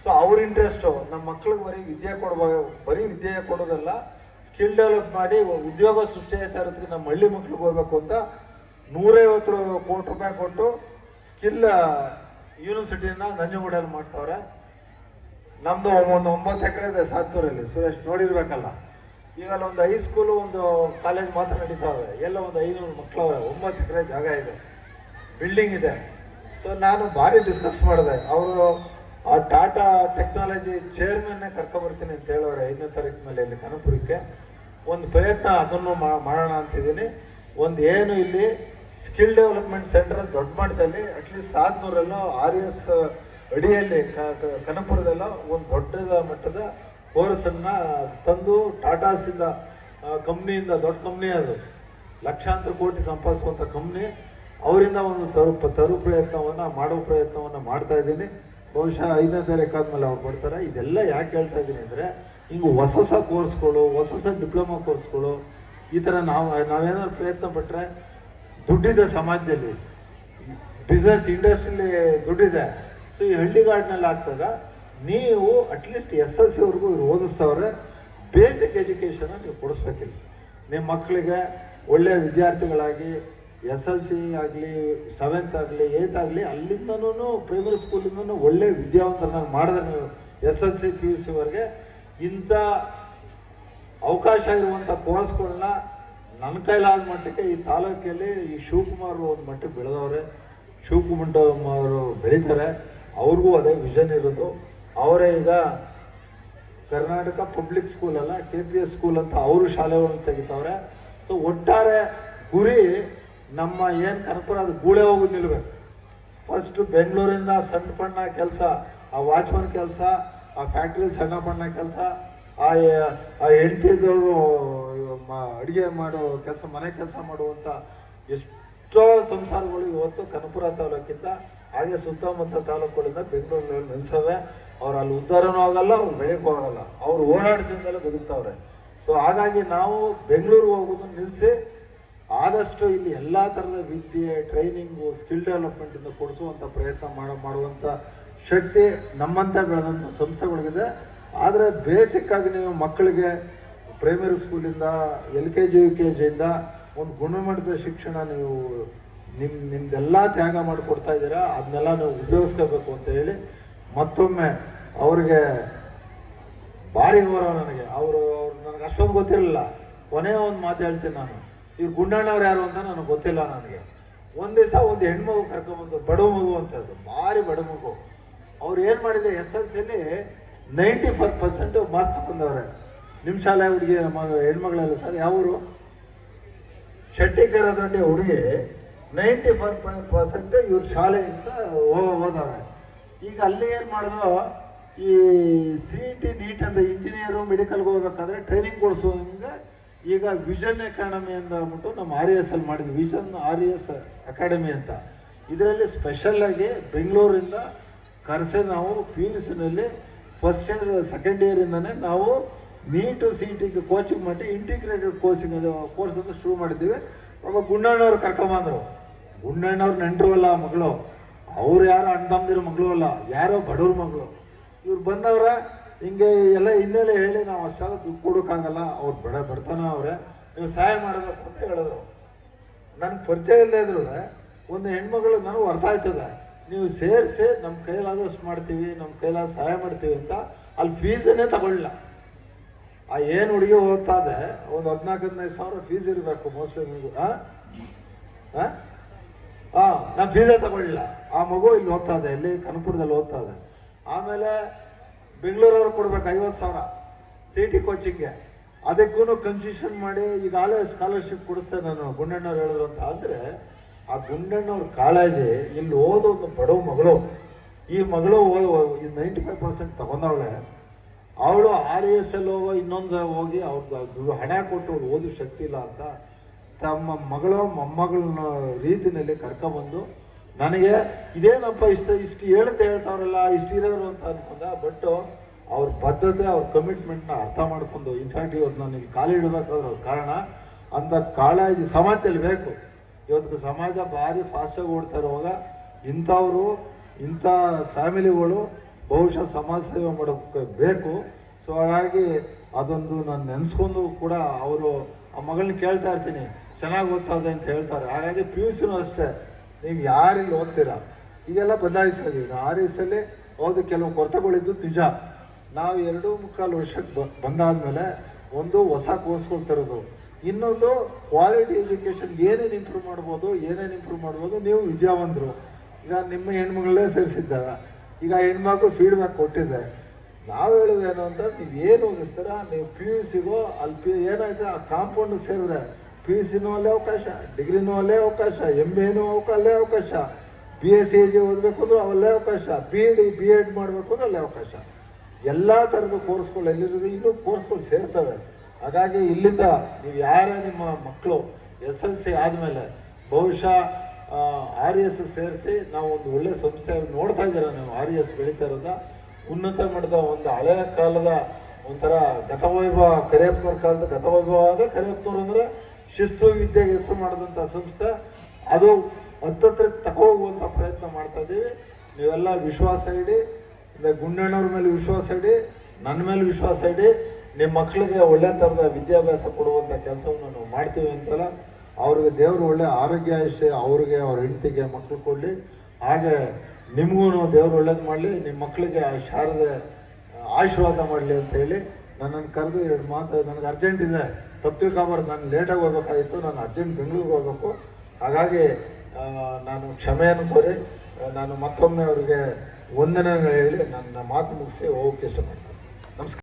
ಸೊ ಅವ್ರ ಇಂಟ್ರೆಸ್ಟು ನಮ್ಮ ಮಕ್ಳಿಗೆ ಬರೀ ವಿದ್ಯೆ ಕೊಡೋದಲ್ಲ, ಸ್ಕಿಲ್ ಡೆವಲಪ್ ಮಾಡಿ ಉದ್ಯೋಗ ಸೃಷ್ಟಿ ಆಯ್ತಾ ಇರೋದಕ್ಕೆ ನಮ್ಮ ಹಳ್ಳಿ ಮಕ್ಳಿಗೆ ಹೋಗ್ಬೇಕು ಅಂತ 150 ಕೋಟಿ ರೂಪಾಯಿ ಕೊಟ್ಟು ಸ್ಕಿಲ್ ಯೂನಿವರ್ಸಿಟಿನ ನಂಜನಗೂಡಲ್ಲಿ ಮಾಡ್ತಾವ್ರೆ. ನಮ್ದು ಒಂದು 9 ಎಕರೆ ಇದೆ ಸಾತ್ತೂರಲ್ಲಿ, ಸುರೇಶ್ ನೋಡಿರ್ಬೇಕಲ್ಲ. ಈಗ ಒಂದು ಹೈಸ್ಕೂಲು, ಒಂದು ಕಾಲೇಜ್ ಮಾತ್ರ ನಡೀತಾವೆ, ಎಲ್ಲ ಒಂದು 500 ಮಕ್ಕಳವ್ರೆ, 9 ಎಕರೆ ಜಾಗ ಇದೆ, ಬಿಲ್ಡಿಂಗ್ ಇದೆ. ಸೊ ನಾನು ಭಾರಿ ಡಿಸ್ಕಸ್ ಮಾಡಿದೆ. ಅವರು ಆ ಟಾಟಾ ಟೆಕ್ನಾಲಜಿ ಚೇರ್ಮನ್ನೇ ಕರ್ಕೊಬರ್ತೀನಿ ಅಂತ ಹೇಳೋರೆ 5ನೇ ತಾರೀಕು ಮೇಲೆ ಇಲ್ಲಿ ಕನಕಪುರಕ್ಕೆ. ಒಂದು ಪ್ರಯತ್ನ ಅದನ್ನು ಮಾಡೋಣ ಅಂತಿದ್ದೀನಿ. ಏನು ಇಲ್ಲಿ ಸ್ಕಿಲ್ ಡೆವಲಪ್ಮೆಂಟ್ ಸೆಂಟರ್ ದೊಡ್ಡ ಮಟ್ಟದಲ್ಲಿ ಅಟ್ಲೀಸ್ಟ್ 700 RES ಅಡಿಯಲ್ಲಿ ಕನಕಪುರದಲ್ಲ ಒಂದು ದೊಡ್ಡ ಮಟ್ಟದ ಕೋರ್ಸನ್ನು ತಂದು ಟಾಟಾಸಿಂದ ಕಂಪ್ನಿಯಿಂದ, ದೊಡ್ಡ ಕಂಪ್ನಿ ಅದು, ಲಕ್ಷಾಂತರ ಕೋಟಿ ಸಂಪಾದಿಸುವಂಥ ಕಂಪ್ನಿ, ಅವರಿಂದ ಒಂದು ತರು ಪ್ರಯತ್ನವನ್ನು ಮಾಡೋ ಪ್ರಯತ್ನವನ್ನು ಮಾಡ್ತಾ ಇದ್ದೀನಿ. ಬಹುಶಃ 5ನೇ ತಾರೀಕು ಆದ್ಮೇಲೆ ಅವ್ರು ಬರ್ತಾರೆ. ಇದೆಲ್ಲ ಯಾಕೆ ಹೇಳ್ತಾ ಇದ್ದೀನಿ ಅಂದರೆ, ಹಿಂಗೆ ಹೊಸ ಕೋರ್ಸ್ಗಳು, ಹೊಸ ಡಿಪ್ಲೊಮಾ ಕೋರ್ಸ್ಗಳು, ಈ ಥರ ನಾವೇನಾದ್ರು ಪ್ರಯತ್ನ ಪಟ್ಟರೆ ದುಡ್ಡಿದೆ ಸಮಾಜದಲ್ಲಿ, ಬಿಸ್ನೆಸ್ ಇಂಡಸ್ಟ್ರಿಲಿ ದುಡ್ಡಿದೆ. ಸೊ ಈ ಹಳ್ಳಿಗಾಡಿನಲ್ಲಿ ಆಗ್ತದ ನೀವು ಅಟ್ಲೀಸ್ಟ್ SLCವರೆಗೂ ಇವ್ರು ಓದಿಸ್ತವ್ರೆ. ಬೇಸಿಕ್ ಎಜುಕೇಷನ್ ನೀವು ಕೊಡಿಸ್ಬೇಕಿಲ್ಲ ನಿಮ್ಮ ಮಕ್ಕಳಿಗೆ. ಒಳ್ಳೆಯ ವಿದ್ಯಾರ್ಥಿಗಳಾಗಿ SLC ಆಗಲಿ, 7th ಆಗಲಿ, 8th ಆಗಲಿ, ಅಲ್ಲಿಂದನೂ ಪ್ರೈಮರಿ ಸ್ಕೂಲಿಂದನೂ ಒಳ್ಳೆ ವಿದ್ಯಾವಂತರನ್ನ ಮಾಡಿದ್ರೆ ನೀವು SLC PUCವರೆಗೆ ಇಂಥ ಅವಕಾಶ ಇರುವಂಥ ಕೋರ್ಸ್ಗಳನ್ನ ನನ್ನ ಕೈಲಾದ ಮಟ್ಟಕ್ಕೆ ಈ ತಾಲೂಕಲ್ಲಿ ಈ ಶಿವಕುಮಾರ್ ಒಂದು ಮಟ್ಟಕ್ಕೆ ಬೆಳೆದವ್ರೆ. ಶಿವಕುಮಾರ್ ಅವರು ಬೆಳೀತಾರೆ. ಅವ್ರಿಗೂ ಅದೇ ವಿಷನ್ ಇರೋದು. ಅವರೇ ಈಗ ಕರ್ನಾಟಕ ಪಬ್ಲಿಕ್ ಸ್ಕೂಲ್ ಅಲ್ಲ, KPS ಸ್ಕೂಲ್ ಅಂತ ಅವರು ಶಾಲೆಗಳನ್ನು ತೆಗಿತಾವ್ರೆ. ಸೊ ಒಟ್ಟಾರೆ ಗುರಿ ನಮ್ಮ ಏನು ಕನಕಪುರ ಅದು ಗೂಳೆ ಹೋಗೋದು ನಿಲ್ಬೇಕು. ಫಸ್ಟ್ ಬೆಂಗಳೂರಿಂದ ಸಣ್ಣ ಪಣ್ಣ ಕೆಲಸ, ಆ ವಾಚ್ಮನ್ ಕೆಲಸ, ಆ ಫ್ಯಾಕ್ಟ್ರಿಲಿ ಸಣ್ಣ ಪಣ್ಣ ಕೆಲಸ, ಆ ಹೆಂಡತಿದವರು ಅಡುಗೆ ಮಾಡೋ ಕೆಲಸ, ಮನೆ ಕೆಲಸ ಮಾಡುವಂಥ ಎಷ್ಟೋ ಸಂಸಾರಗಳು ಇವತ್ತು ಕನಕಪುರ ತಾಲೂಕಿಂದ ಹಾಗೆ ಸುತ್ತಮುತ್ತ ತಾಲೂಕುಗಳಿಂದ ಬೆಂಗಳೂರಲ್ಲಿ ನೆಲೆಸವೆ. ಅವ್ರು ಅಲ್ಲಿ ಉದ್ಧಾರನೂ ಆಗಲ್ಲ, ಅವ್ರು ಬೆಳೆಯಕ್ಕೂ ಆಗಲ್ಲ, ಅವ್ರು ಓಡಾಡ್ತಿಂದಲೇ ಬದುಕ್ತಾವ್ರೆ. ಸೊ ಹಾಗಾಗಿ ನಾವು ಬೆಂಗಳೂರಿಗೆ ಹೋಗೋದು ನಿಲ್ಲಿಸಿ ಆದಷ್ಟು ಇಲ್ಲಿ ಎಲ್ಲ ಥರದ ವಿದ್ಯೆ, ಟ್ರೈನಿಂಗು, ಸ್ಕಿಲ್ ಡೆವಲಪ್ಮೆಂಟಿಂದ ಕೊಡಿಸುವಂಥ ಪ್ರಯತ್ನ ಮಾಡುವಂಥ ಶಕ್ತಿ ನಮ್ಮಂಥ ಬೆಳೆದಂಥ ಸಂಸ್ಥೆಗಳಿಗಿದೆ. ಆದರೆ ಬೇಸಿಕ್ಕಾಗಿ ನೀವು ಮಕ್ಕಳಿಗೆ ಪ್ರೈಮರಿ ಸ್ಕೂಲಿಂದ LKG UKGಯಿಂದ ಒಂದು ಗುಣಮಟ್ಟದ ಶಿಕ್ಷಣ ನೀವು ನಿಮ್ದೆಲ್ಲ ತ್ಯಾಗ ಮಾಡಿಕೊಡ್ತಾ ಇದ್ದೀರಾ, ಅದನ್ನೆಲ್ಲ ನೀವು ಉಪಯೋಗಿಸ್ಕೋಬೇಕು ಅಂತ ಹೇಳಿ ಮತ್ತೊಮ್ಮೆ ಅವ್ರಿಗೆ ಭಾರಿ ಗೌರವ. ನನಗೆ ಅವರು ನನಗೆ ಅಷ್ಟೊಂದು ಗೊತ್ತಿರಲಿಲ್ಲ. ಕೊನೆಯ ಒಂದು ಮಾತು ಹೇಳ್ತೀನಿ ನಾನು, ಈ ಗುಂಡಣ್ಣವ್ರು ಯಾರು ಅಂತ ನನಗೆ ಗೊತ್ತಿಲ್ಲ. ನನಗೆ ಒಂದು ದಿವಸ ಒಂದು ಹೆಣ್ಮಗು ಕರ್ಕೊಂಡ್ಬಂದು, ಬಡವ ಮಗು ಅಂತದ್ದು, ಭಾರಿ ಬಡ ಮಗು. ಅವ್ರು ಏನು ಮಾಡಿದೆ, SLCಲಿ 95% ಮಾರ್ಕ್ಸ್ ತಗೊಂಡವ್ರೆ. ನಿಮ್ಮ ಶಾಲೆ ಹುಡುಗಿ ಹೆಣ್ಮಗಳೆಲ್ಲ ಸರ್, ಯಾವರು ಶೆಟ್ಟಿಕರ ದೊಡ್ಡ ಹುಡುಗಿ 95% ಇವ್ರ ಶಾಲೆಯಿಂದ ಓದವ್ರೆ. ಈಗ ಅಲ್ಲಿ ಏನು ಮಾಡಿದ್ರು, ಈ CET ನೀಟ್ ಅಂತ ಇಂಜಿನಿಯರು ಮೆಡಿಕಲ್ಗೆ ಹೋಗ್ಬೇಕಾದ್ರೆ ಟ್ರೈನಿಂಗ್ ಕೊಡಿಸೋಂಗೆ ಈಗ ವಿಷನ್ ಅಕಾಡೆಮಿ ಅಂತ ಅಂದ್ಬಿಟ್ಟು ನಮ್ಮ RES ಅಲ್ಲಿ ಮಾಡಿದ್ವಿ. ವಿಷನ್ RES ಅಕಾಡೆಮಿ ಅಂತ. ಇದರಲ್ಲಿ ಸ್ಪೆಷಲ್ಲಾಗಿ ಬೆಂಗಳೂರಿಂದ ಕರೆಸಿ ನಾವು PUCನಲ್ಲಿ ಫಸ್ಟ್ ಇಯರ್ ಸೆಕೆಂಡ್ ಇಯರಿಂದನೇ ನಾವು ನೀಟು CETಗೆ ಕೋಚಿಂಗ್ ಮಾಡಿ ಇಂಟಿಗ್ರೇಟೆಡ್ ಕೋಚಿಂಗ್ ಕೋರ್ಸ್ ಅಂತ ಶುರು ಮಾಡಿದ್ದೀವಿ. ಒಬ್ಬ ಗುಂಡಣ್ಣವ್ರು ಕರ್ಕೊಂಬಂದರು. ಗುಂಡಣ್ಣವ್ರು ನೆಂಟರು ಅಲ್ಲ ಮಗಳು, ಅವ್ರು ಯಾರೋ ಅಣ್ಣ ತಮ್ಮದಿರೋ ಮಗಳು ಅಲ್ಲ, ಯಾರೋ ಬಡವ್ರ ಮಗಳು. ಇವ್ರು ಬಂದವ್ರ ಹಿಂಗೆ ಎಲ್ಲ ಹಿನ್ನೆಲೆ ಹೇಳಿ ನಾವು ಅಷ್ಟಾಗ ದುಡ್ಡು ಕೊಡೋಕ್ಕಾಗಲ್ಲ, ಅವ್ರು ಬಡತನ ಅವರೇ, ನೀವು ಸಹಾಯ ಮಾಡಬೇಕು ಅಂತ ಹೇಳಿದ್ರು. ನನ್ನ ಪರಿಚಯ ಇಲ್ಲದೆ ಇದ್ರು ಒಂದು ಹೆಣ್ಮಗಳು ನನಗೆ ಅರ್ಥ ಆಯ್ತದೆ, ನೀವು ಸೇರಿಸಿ ನಮ್ಮ ಕೈಲಾದಷ್ಟು ಮಾಡ್ತೀವಿ, ನಮ್ಮ ಕೈಲಾದ ಸಹಾಯ ಮಾಡ್ತೀವಿ ಅಂತ. ಅಲ್ಲಿ ಫೀಸನ್ನೇ ತಗೊಳ್ಳಿಲ್ಲ. ಆ ಏನು ಹುಡುಗಿ ಓದ್ತಾ ಇದೆ, ಒಂದು 14-15 ಸಾವಿರ ಫೀಸ್ ಇರಬೇಕು ಮೋಸ್ಟ್ಲಿ ನಿಮಗೂ. ನಾನು ಫೀಸೇ ತಗೊಳ್ಳಿಲ್ಲ. ಆ ಮಗು ಇಲ್ಲಿ ಓದ್ತಾ ಇದೆ, ಇಲ್ಲಿ ಕನಕಪುರದಲ್ಲಿ ಓದ್ತಾ ಇದೆ. ಆಮೇಲೆ ಬೆಂಗಳೂರವ್ರು ಕೊಡ್ಬೇಕು 50,000 CET ಕೋಚಿಂಗ್ಗೆ. ಅದಕ್ಕೂ ಕನ್ಸೆಷನ್ ಮಾಡಿ ಈಗಾಗಲೇ ಸ್ಕಾಲರ್ಶಿಪ್ ಕೊಡಿಸ್ತೇನೆ ನಾನು, ಗುಂಡಣ್ಣವ್ರು ಹೇಳಿದ್ರು ಅಂತ. ಆದರೆ ಆ ಗುಂಡಣ್ಣವ್ರ ಕಾಳಜಿ, ಇಲ್ಲಿ ಓದೋ ಒಂದು ಬಡವ ಮಗಳು, ಈ ಮಗಳು 95% ತಗೊಂಡವಳೆ. ಅವಳು RES ಅಲ್ಲಿ ಇನ್ನೊಂದು ಹೋಗಿ ಅವ್ರದ್ದು ಹಣ ಕೊಟ್ಟು ಓದೋ ಶಕ್ತಿ ಇಲ್ಲ ಅಂತ ತಮ್ಮ ಮಗಳು ಮೊಮ್ಮಗಳನ್ನ ರೀತಿಯಲ್ಲಿ ಕರ್ಕೊಂಬಂದು ನನಗೆ ಇದೇನಪ್ಪ ಇಷ್ಟು ಹೇಳ್ತಾವ್ರಲ್ಲ, ಇಷ್ಟು ಇರೋರು ಅಂತ ಅನ್ಕೊಂಡ. ಬಟ್ ಅವ್ರ ಬದ್ಧತೆ, ಅವ್ರ ಕಮಿಟ್ಮೆಂಟ್ನ ಅರ್ಥ ಮಾಡ್ಕೊಂಡು, ಇನ್ಫ್ಯಾಕ್ಟ್ ಇವತ್ತು ನನಗೆ ಕಾಲಿಡಬೇಕಾದ್ರ ಕಾರಣ ಅಂತ ಕಾಳಜಿ ಸಮಾಜದಲ್ಲಿ ಬೇಕು. ಇವತ್ತು ಸಮಾಜ ಭಾರಿ ಫಾಸ್ಟಾಗಿ ಓಡ್ತಾ ಇರುವಾಗ ಇಂಥವರು, ಇಂಥ ಫ್ಯಾಮಿಲಿಗಳು ಬಹುಶಃ ಸಮಾಜ ಸೇವೆ ಮಾಡೋಕ್ಕೆ ಬೇಕು. ಸೊ ಹಾಗಾಗಿ ಅದೊಂದು ನಾನು ನೆನೆಸ್ಕೊಂಡು ಕೂಡ ಅವರು ಆ ಮಗಳನ್ನ ಕೇಳ್ತಾ ಇರ್ತೀನಿ, ಚೆನ್ನಾಗಿ ಓದ್ತಾದೆ ಅಂತ ಹೇಳ್ತಾರೆ. ಹಾಗಾಗಿ PUCನೂ ಅಷ್ಟೇ, ನೀವು ಯಾರಿಲ್ಲಿ ಓದ್ತೀರಾ ಈಗೆಲ್ಲ ಬದಲಾಯಿಸ್ತಾ ಇದ್ದೀವಿ. RES ಅಲ್ಲಿ ಹೌದು ಕೆಲವು ಕೊರತೆಗಳಿದ್ದು ನಿಜ. ನಾವು 2.25 ವರ್ಷಕ್ಕೆ ಬಂದಾದ್ಮೇಲೆ ಒಂದು ಹೊಸ ಕೋರ್ಸ್ಗಳು ತರೋದು, ಇನ್ನೊಂದು ಕ್ವಾಲಿಟಿ ಎಜುಕೇಷನ್ ಏನೇನು ಇಂಪ್ರೂವ್ ಮಾಡ್ಬೋದು. ನೀವು ವಿದ್ಯಾವಂತರು, ಈಗ ನಿಮ್ಮ ಹೆಣ್ಮಗಳೇ ಸೇರಿಸಿದ್ದಾರೆ. ಈಗ ಹೆಣ್ಮಕ್ಳು ಫೀಡ್ಬ್ಯಾಕ್ ಕೊಟ್ಟಿದೆ. ನಾವು ಹೇಳೋದೇನು ಅಂತ, ನೀವು ಏನು ಓದಿಸ್ತೀರ, ನೀವು PUCಗೂ ಅಲ್ಲಿ ಏನಾಯ್ತು ಆ ಕಾಂಪೌಂಡ್ ಸೇರಿದ್ರೆ PUCನೂ ಅಲ್ಲೇ ಅವಕಾಶ, ಡಿಗ್ರಿನೂ ಅಲ್ಲೇ ಅವಕಾಶ, MBAನೂ ಅಲ್ಲೇ ಅವಕಾಶ, BSc ಓದಬೇಕು ಅಂದ್ರೂ ಅಲ್ಲೇ ಅವಕಾಶ, B.Ed ಮಾಡಬೇಕು ಅಂದ್ರೆ ಅಲ್ಲೇ ಅವಕಾಶ. ಎಲ್ಲ ಥರದ ಕೋರ್ಸ್ಗಳು ಎಲ್ಲಿರೋದು ಇನ್ನೂ ಕೋರ್ಸ್ಗಳು ಸೇರ್ತವೆ. ಹಾಗಾಗಿ ಇಲ್ಲಿಂದ ನೀವು ಯಾರೇ ನಿಮ್ಮ ಮಕ್ಕಳು SLC ಆದಮೇಲೆ ಬಹುಶಃ RES ಸೇರಿಸಿ ನಾವು ಒಂದು ಒಳ್ಳೆ ಸಂಸ್ಥೆ ನೋಡ್ತಾ ಇದ್ದೀರ. ನೀವು RES ಬೆಳೀತಾ ಇರೋದ ಉನ್ನತ ಮಟ್ಟದ ಒಂದು ಹಳೆಯ ಕಾಲದ ಒಂಥರ ಗತವೈಭವ, ಕರಿಯಪ್ಪನವ್ರ ಕಾಲದ ಗತವೈಭವ ಆದರೆ ಕರಿಯಪ್ಪನವ್ರು ಅಂದರೆ ಶಿಸ್ತು ವಿದ್ಯೆಗೆ ಹೆಸರು ಮಾಡಿದಂಥ ಸಂಸ್ಥೆ. ಅದು ಹತ್ತತ್ರಕ್ಕೆ ತಗೋಗುವಂಥ ಪ್ರಯತ್ನ ಮಾಡ್ತಾ ಇದ್ದೀವಿ. ನೀವೆಲ್ಲ ವಿಶ್ವಾಸ ಇಡಿ, ಗುಂಡಣ್ಣವ್ರ ಮೇಲೆ ವಿಶ್ವಾಸ ಇಡಿ, ನನ್ನ ಮೇಲೆ ವಿಶ್ವಾಸ ಇಡಿ. ನಿಮ್ಮ ಮಕ್ಕಳಿಗೆ ಒಳ್ಳೆ ಥರದ ವಿದ್ಯಾಭ್ಯಾಸ ಕೊಡುವಂಥ ಕೆಲಸವನ್ನು ನಾವು ಮಾಡ್ತೀವಿ ಅಂತಲ್ಲ. ಅವ್ರಿಗೆ ದೇವರು ಒಳ್ಳೆ ಆರೋಗ್ಯ ಆಯುಷ್ಯ, ಅವ್ರಿಗೆ ಅವ್ರ ಹೆಂಡತಿಗೆ ಮಕ್ಕಳು ಕೊಡಲಿ. ಹಾಗೆ ನಿಮಗೂ ದೇವರು ಒಳ್ಳೇದು ಮಾಡಲಿ, ನಿಮ್ಮ ಮಕ್ಕಳಿಗೆ ಶಾರದೆ ಆಶೀರ್ವಾದ ಮಾಡಲಿ ಅಂತ ಹೇಳಿ ನನ್ನನ್ನು ಕರೆದು 2 ಮಾತು. ನನಗೆ ಅರ್ಜೆಂಟ್ ಇದೆ, ತಪ್ಪು ತಿಳ್ಕೊಬಾರ್ದು, ನಾನು ಲೇಟಾಗಿ ಹೋಗ್ಬೇಕಾಗಿತ್ತು, ನಾನು ಅರ್ಜೆಂಟ್ ಬೆಂಗಳೂರಿಗೆ ಹೋಗ್ಬೇಕು. ಹಾಗಾಗಿ ನಾನು ಕ್ಷಮೆಯನ್ನು ಕೋರಿ ನಾನು ಮತ್ತೊಮ್ಮೆ ಅವರಿಗೆ ವಂದನೆಗಳು ಹೇಳಿ ನನ್ನ ಮಾತು ಮುಗಿಸಿ ಹೋಗೋಕ್ಕೆ ಇಷ್ಟಪಡ್ತೀನಿ. ನಮಸ್ಕಾರ.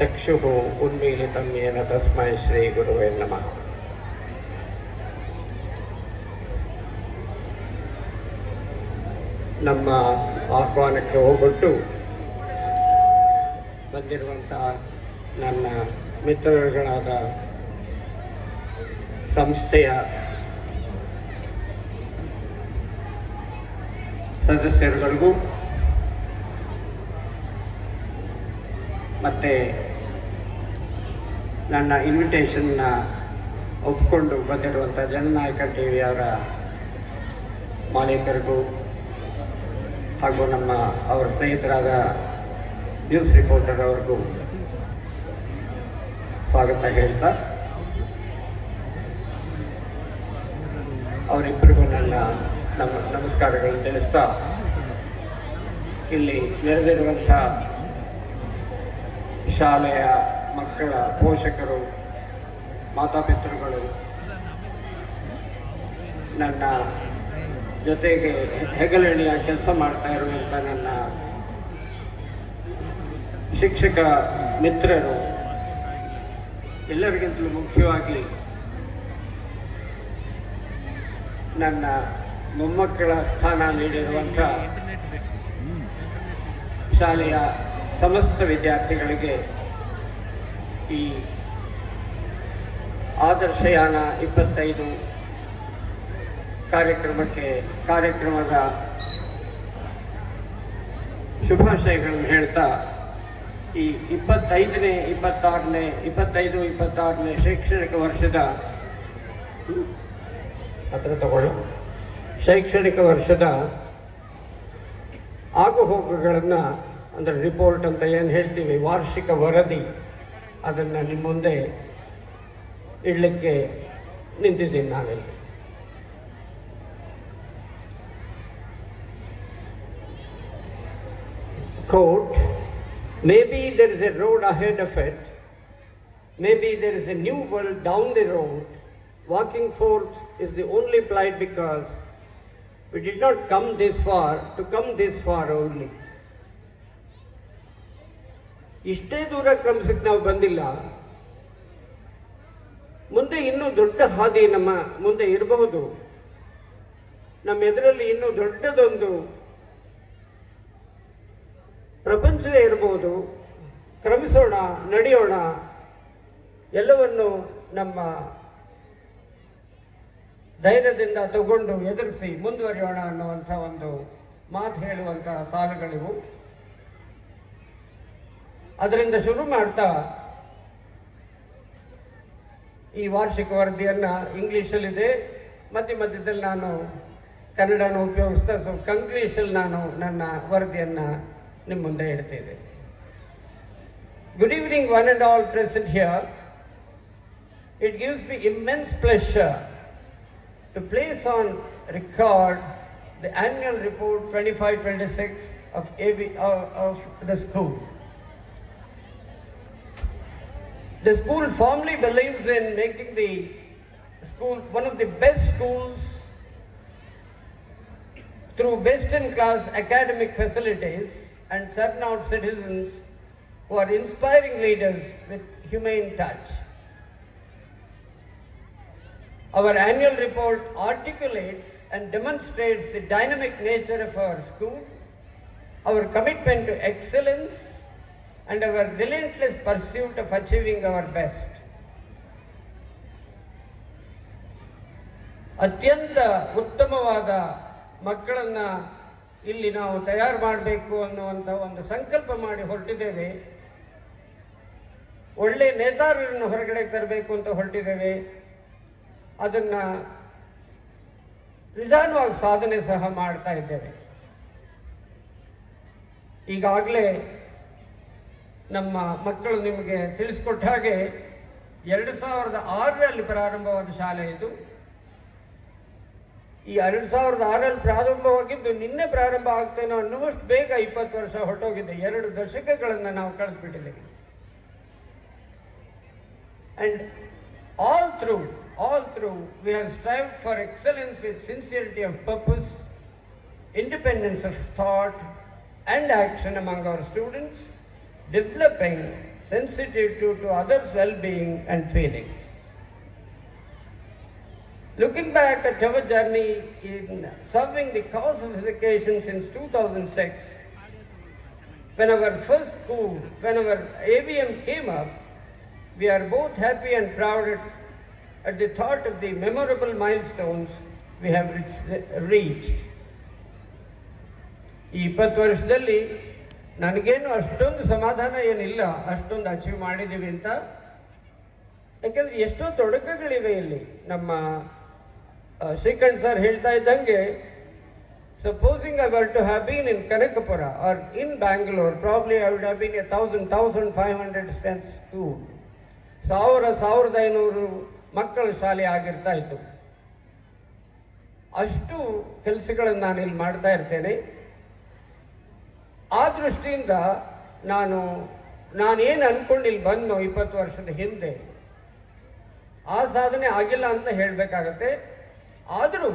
ಚಕ್ಷುಃ ಉನ್ಮೀಲಿತಂ ಯೇನ ತಸ್ಮೈ ಶ್ರೀ ಗುರುವೇ ನಮಃ. ನಮ್ಮ ಆಹ್ವಾನಕ್ಕೆ ಹೋಗೊಟ್ಟು ಬಂದಿರುವಂತಹ ನನ್ನ ಮಿತ್ರರುಗಳಾದ ಸಂಸ್ಥೆಯ ಸದಸ್ಯರುಗಳಿಗೂ ಮತ್ತು ನನ್ನ ಇನ್ವಿಟೇಷನ್ನ ಒಪ್ಪಿಕೊಂಡು ಬಂದಿರುವಂಥ ಜನನಾಯಕ ಟಿವಿಯವರ ಮಾಲೀಕರಿಗೂ ಹಾಗೂ ಅವರ ಸ್ನೇಹಿತರಾದ ನ್ಯೂಸ್ ರಿಪೋರ್ಟರ್ ಅವ್ರಿಗೂ ಸ್ವಾಗತ ಹೇಳ್ತಾ, ಅವರಿಬ್ಬರಿಗೂ ನನ್ನ ನಮಸ್ಕಾರಗಳನ್ನು ತಿಳಿಸ್ತಾ, ಇಲ್ಲಿ ನೆರೆದಿರುವಂಥ ಶಾಲೆಯ ಮಕ್ಕಳ ಪೋಷಕರು, ಮಾತಾಪಿತೃಗಳು, ನನ್ನ ಜೊತೆಗೆ ಹೆಗಲೆಣಿಯ ಕೆಲಸ ಮಾಡ್ತಾ ಇರುವಂಥ ನನ್ನ ಶಿಕ್ಷಕ ಮಿತ್ರರು, ಎಲ್ಲರಿಗಿಂತಲೂ ಮುಖ್ಯವಾಗಿ ನನ್ನ ಮೊಮ್ಮಕ್ಕಳ ಸ್ಥಾನ ನೀಡಿರುವಂಥ ಶಾಲೆಯ ಸಮಸ್ತ ವಿದ್ಯಾರ್ಥಿಗಳಿಗೆ ಈ ಆದರ್ಶಯಾನ 25 ಕಾರ್ಯಕ್ರಮದ ಶುಭಾಶಯಗಳನ್ನು ಹೇಳ್ತಾ, ಈ 25-26ನೇ ಶೈಕ್ಷಣಿಕ ವರ್ಷದ ಆಗುಹೋಗುಗಳನ್ನು, ಅಂದರೆ ರಿಪೋರ್ಟ್ ಅಂತ ಏನು ಹೇಳ್ತೀವಿ, ವಾರ್ಷಿಕ ವರದಿ, ಅದನ್ನು ನಿಮ್ಮ ಮುಂದೆ ಇಡಲಿಕ್ಕೆ ನಿಂತಿದ್ದೀನಿ ನಾನಿಲ್ಲಿ. Quote, maybe there is a road ahead of it, maybe there is a new world down the road. Walking forth is the only plight because we did not come this far to come this far only. ಇಷ್ಟೇ ದೂರ ಕ್ರಮಿಸಕ್ಕೆ ನಾವು ಬಂದಿಲ್ಲ, ಮುಂದೆ ಇನ್ನೂ ದೊಡ್ಡ ಹಾದಿ ನಮ್ಮ ಮುಂದೆ ಇರಬಹುದು, ನಮ್ಮ ಎದುರಲ್ಲಿ ಇನ್ನೂ ದೊಡ್ಡದೊಂದು ಪ್ರಪಂಚವೇ ಇರಬಹುದು. ಕ್ರಮಿಸೋಣ, ನಡೆಯೋಣ, ಎಲ್ಲವನ್ನು ನಮ್ಮ ಧೈರ್ಯದಿಂದ ತಗೊಂಡು ಎದುರಿಸಿ ಮುಂದುವರಿಯೋಣ ಅನ್ನುವಂಥ ಒಂದು ಮಾತು ಹೇಳುವಂತಹ ಸಾಲುಗಳಿವು. ಅದರಿಂದ ಶುರು ಮಾಡ್ತಾ ಈ ವಾರ್ಷಿಕ ವರದಿಯನ್ನು ಇಂಗ್ಲೀಷಲ್ಲಿದೆ, ಮಧ್ಯದಲ್ಲಿ ನಾನು ಕನ್ನಡನ ಉಪಯೋಗಿಸ್ತಾ ಕಂಗ್ಲೀಷಲ್ಲಿ ನಾನು ನನ್ನ ವರದಿಯನ್ನು ನಿಮ್ಮ ಮುಂದೆ ಹೇಳ್ತಿದ್ದೆ. Good evening one and all present here. It gives me immense pleasure to place on record the annual report 25-26 of the school. The school firmly believes in making the school one of the best schools through best-in-class academic facilities and turn out citizens who are inspiring leaders with humane touch. Our annual report articulates and demonstrates the dynamic nature of our school, our commitment to excellence, and our relentless pursuit of achieving our best. ಅತ್ಯಂತ ಉತ್ತಮವಾದ ಮಕ್ಕಳನ್ನು ಇಲ್ಲಿ ನಾವು ತಯಾರು ಮಾಡಬೇಕು ಅನ್ನುವಂಥ ಒಂದು ಸಂಕಲ್ಪ ಮಾಡಿ ಹೊರಟಿದ್ದೇವೆ. ಒಳ್ಳೆ ನೇತಾರರನ್ನು ಹೊರಗಡೆ ತರಬೇಕು ಅಂತ ಹೊರಟಿದ್ದೇವೆ. ಅದನ್ನು ನಿಧಾನವಾಗಿ ಸಾಧನೆ ಸಹ ಮಾಡ್ತಾ ಇದ್ದೇವೆ. ಈಗಾಗಲೇ ನಮ್ಮ ಮಕ್ಕಳು ನಿಮಗೆ ತಿಳಿಸ್ಕೊಟ್ಟ ಹಾಗೆ 2006ರಲ್ಲಿ ಪ್ರಾರಂಭವಾದ ಶಾಲೆ ಇದು. ಈ 2006ರಲ್ಲಿ ಪ್ರಾರಂಭವಾಗಿದ್ದು ನಿನ್ನೆ ಪ್ರಾರಂಭ ಆಗ್ತೇನೋ ಅನ್ನುವಷ್ಟು ಬೇಗ 20 ವರ್ಷ ಹೊರಟೋಗಿದೆ. 2 ದಶಕಗಳನ್ನು ನಾವು ಕಳೆದುಬಿಟ್ಟಿದ್ದೇವೆ. And all through, we have strived for excellence with sincerity of purpose, independence of thought and action among our students, developing sensitivity to others' well-being and feelings. Looking back at our journey in serving the cause of education since 2006, when our AVM came up, we are both happy and proud at the thought of the memorable milestones we have reached. ಈ 20 ವರ್ಷದಲ್ಲಿ ನನಗೇನು ಅಷ್ಟೊಂದು ಸಮಾಧಾನ ಏನಿಲ್ಲ, ಅಷ್ಟೊಂದು achieve ಮಾಡಿದ್ದೀವಿ ಅಂತ. ಯಾಕೆಂದರೆ ಎಷ್ಟೋ ತೊಡಕುಗಳಿವೆ ಇಲ್ಲಿ. ನಮ್ಮ ಶ್ರೀಕಂಠ್ ಸರ್ ಹೇಳ್ತಾ ಇದ್ದಂಗೆ, supposing I were to have been in Kanakapura or in Bangalore, probably I would have been a 1,500 strength school. 1,500 ಮಕ್ಕಳ ಶಾಲೆ ಆಗಿರ್ತಾ ಇತ್ತು. ಅಷ್ಟು ಕೆಲಸಗಳನ್ನು ನಾನಿಲ್ಲಿ ಮಾಡ್ತಾ ಇರ್ತೇನೆ. ಆ ದೃಷ್ಟಿಯಿಂದ ನಾನೇನು ಅನ್ಕೊಂಡು ಇಲ್ಲಿ ಬಂದು 20 ವರ್ಷದ ಹಿಂದೆ ಆ ಸಾಧನೆ ಆಗಿಲ್ಲ ಅಂತ ಹೇಳಬೇಕಾಗತ್ತೆ. ಆದರೂ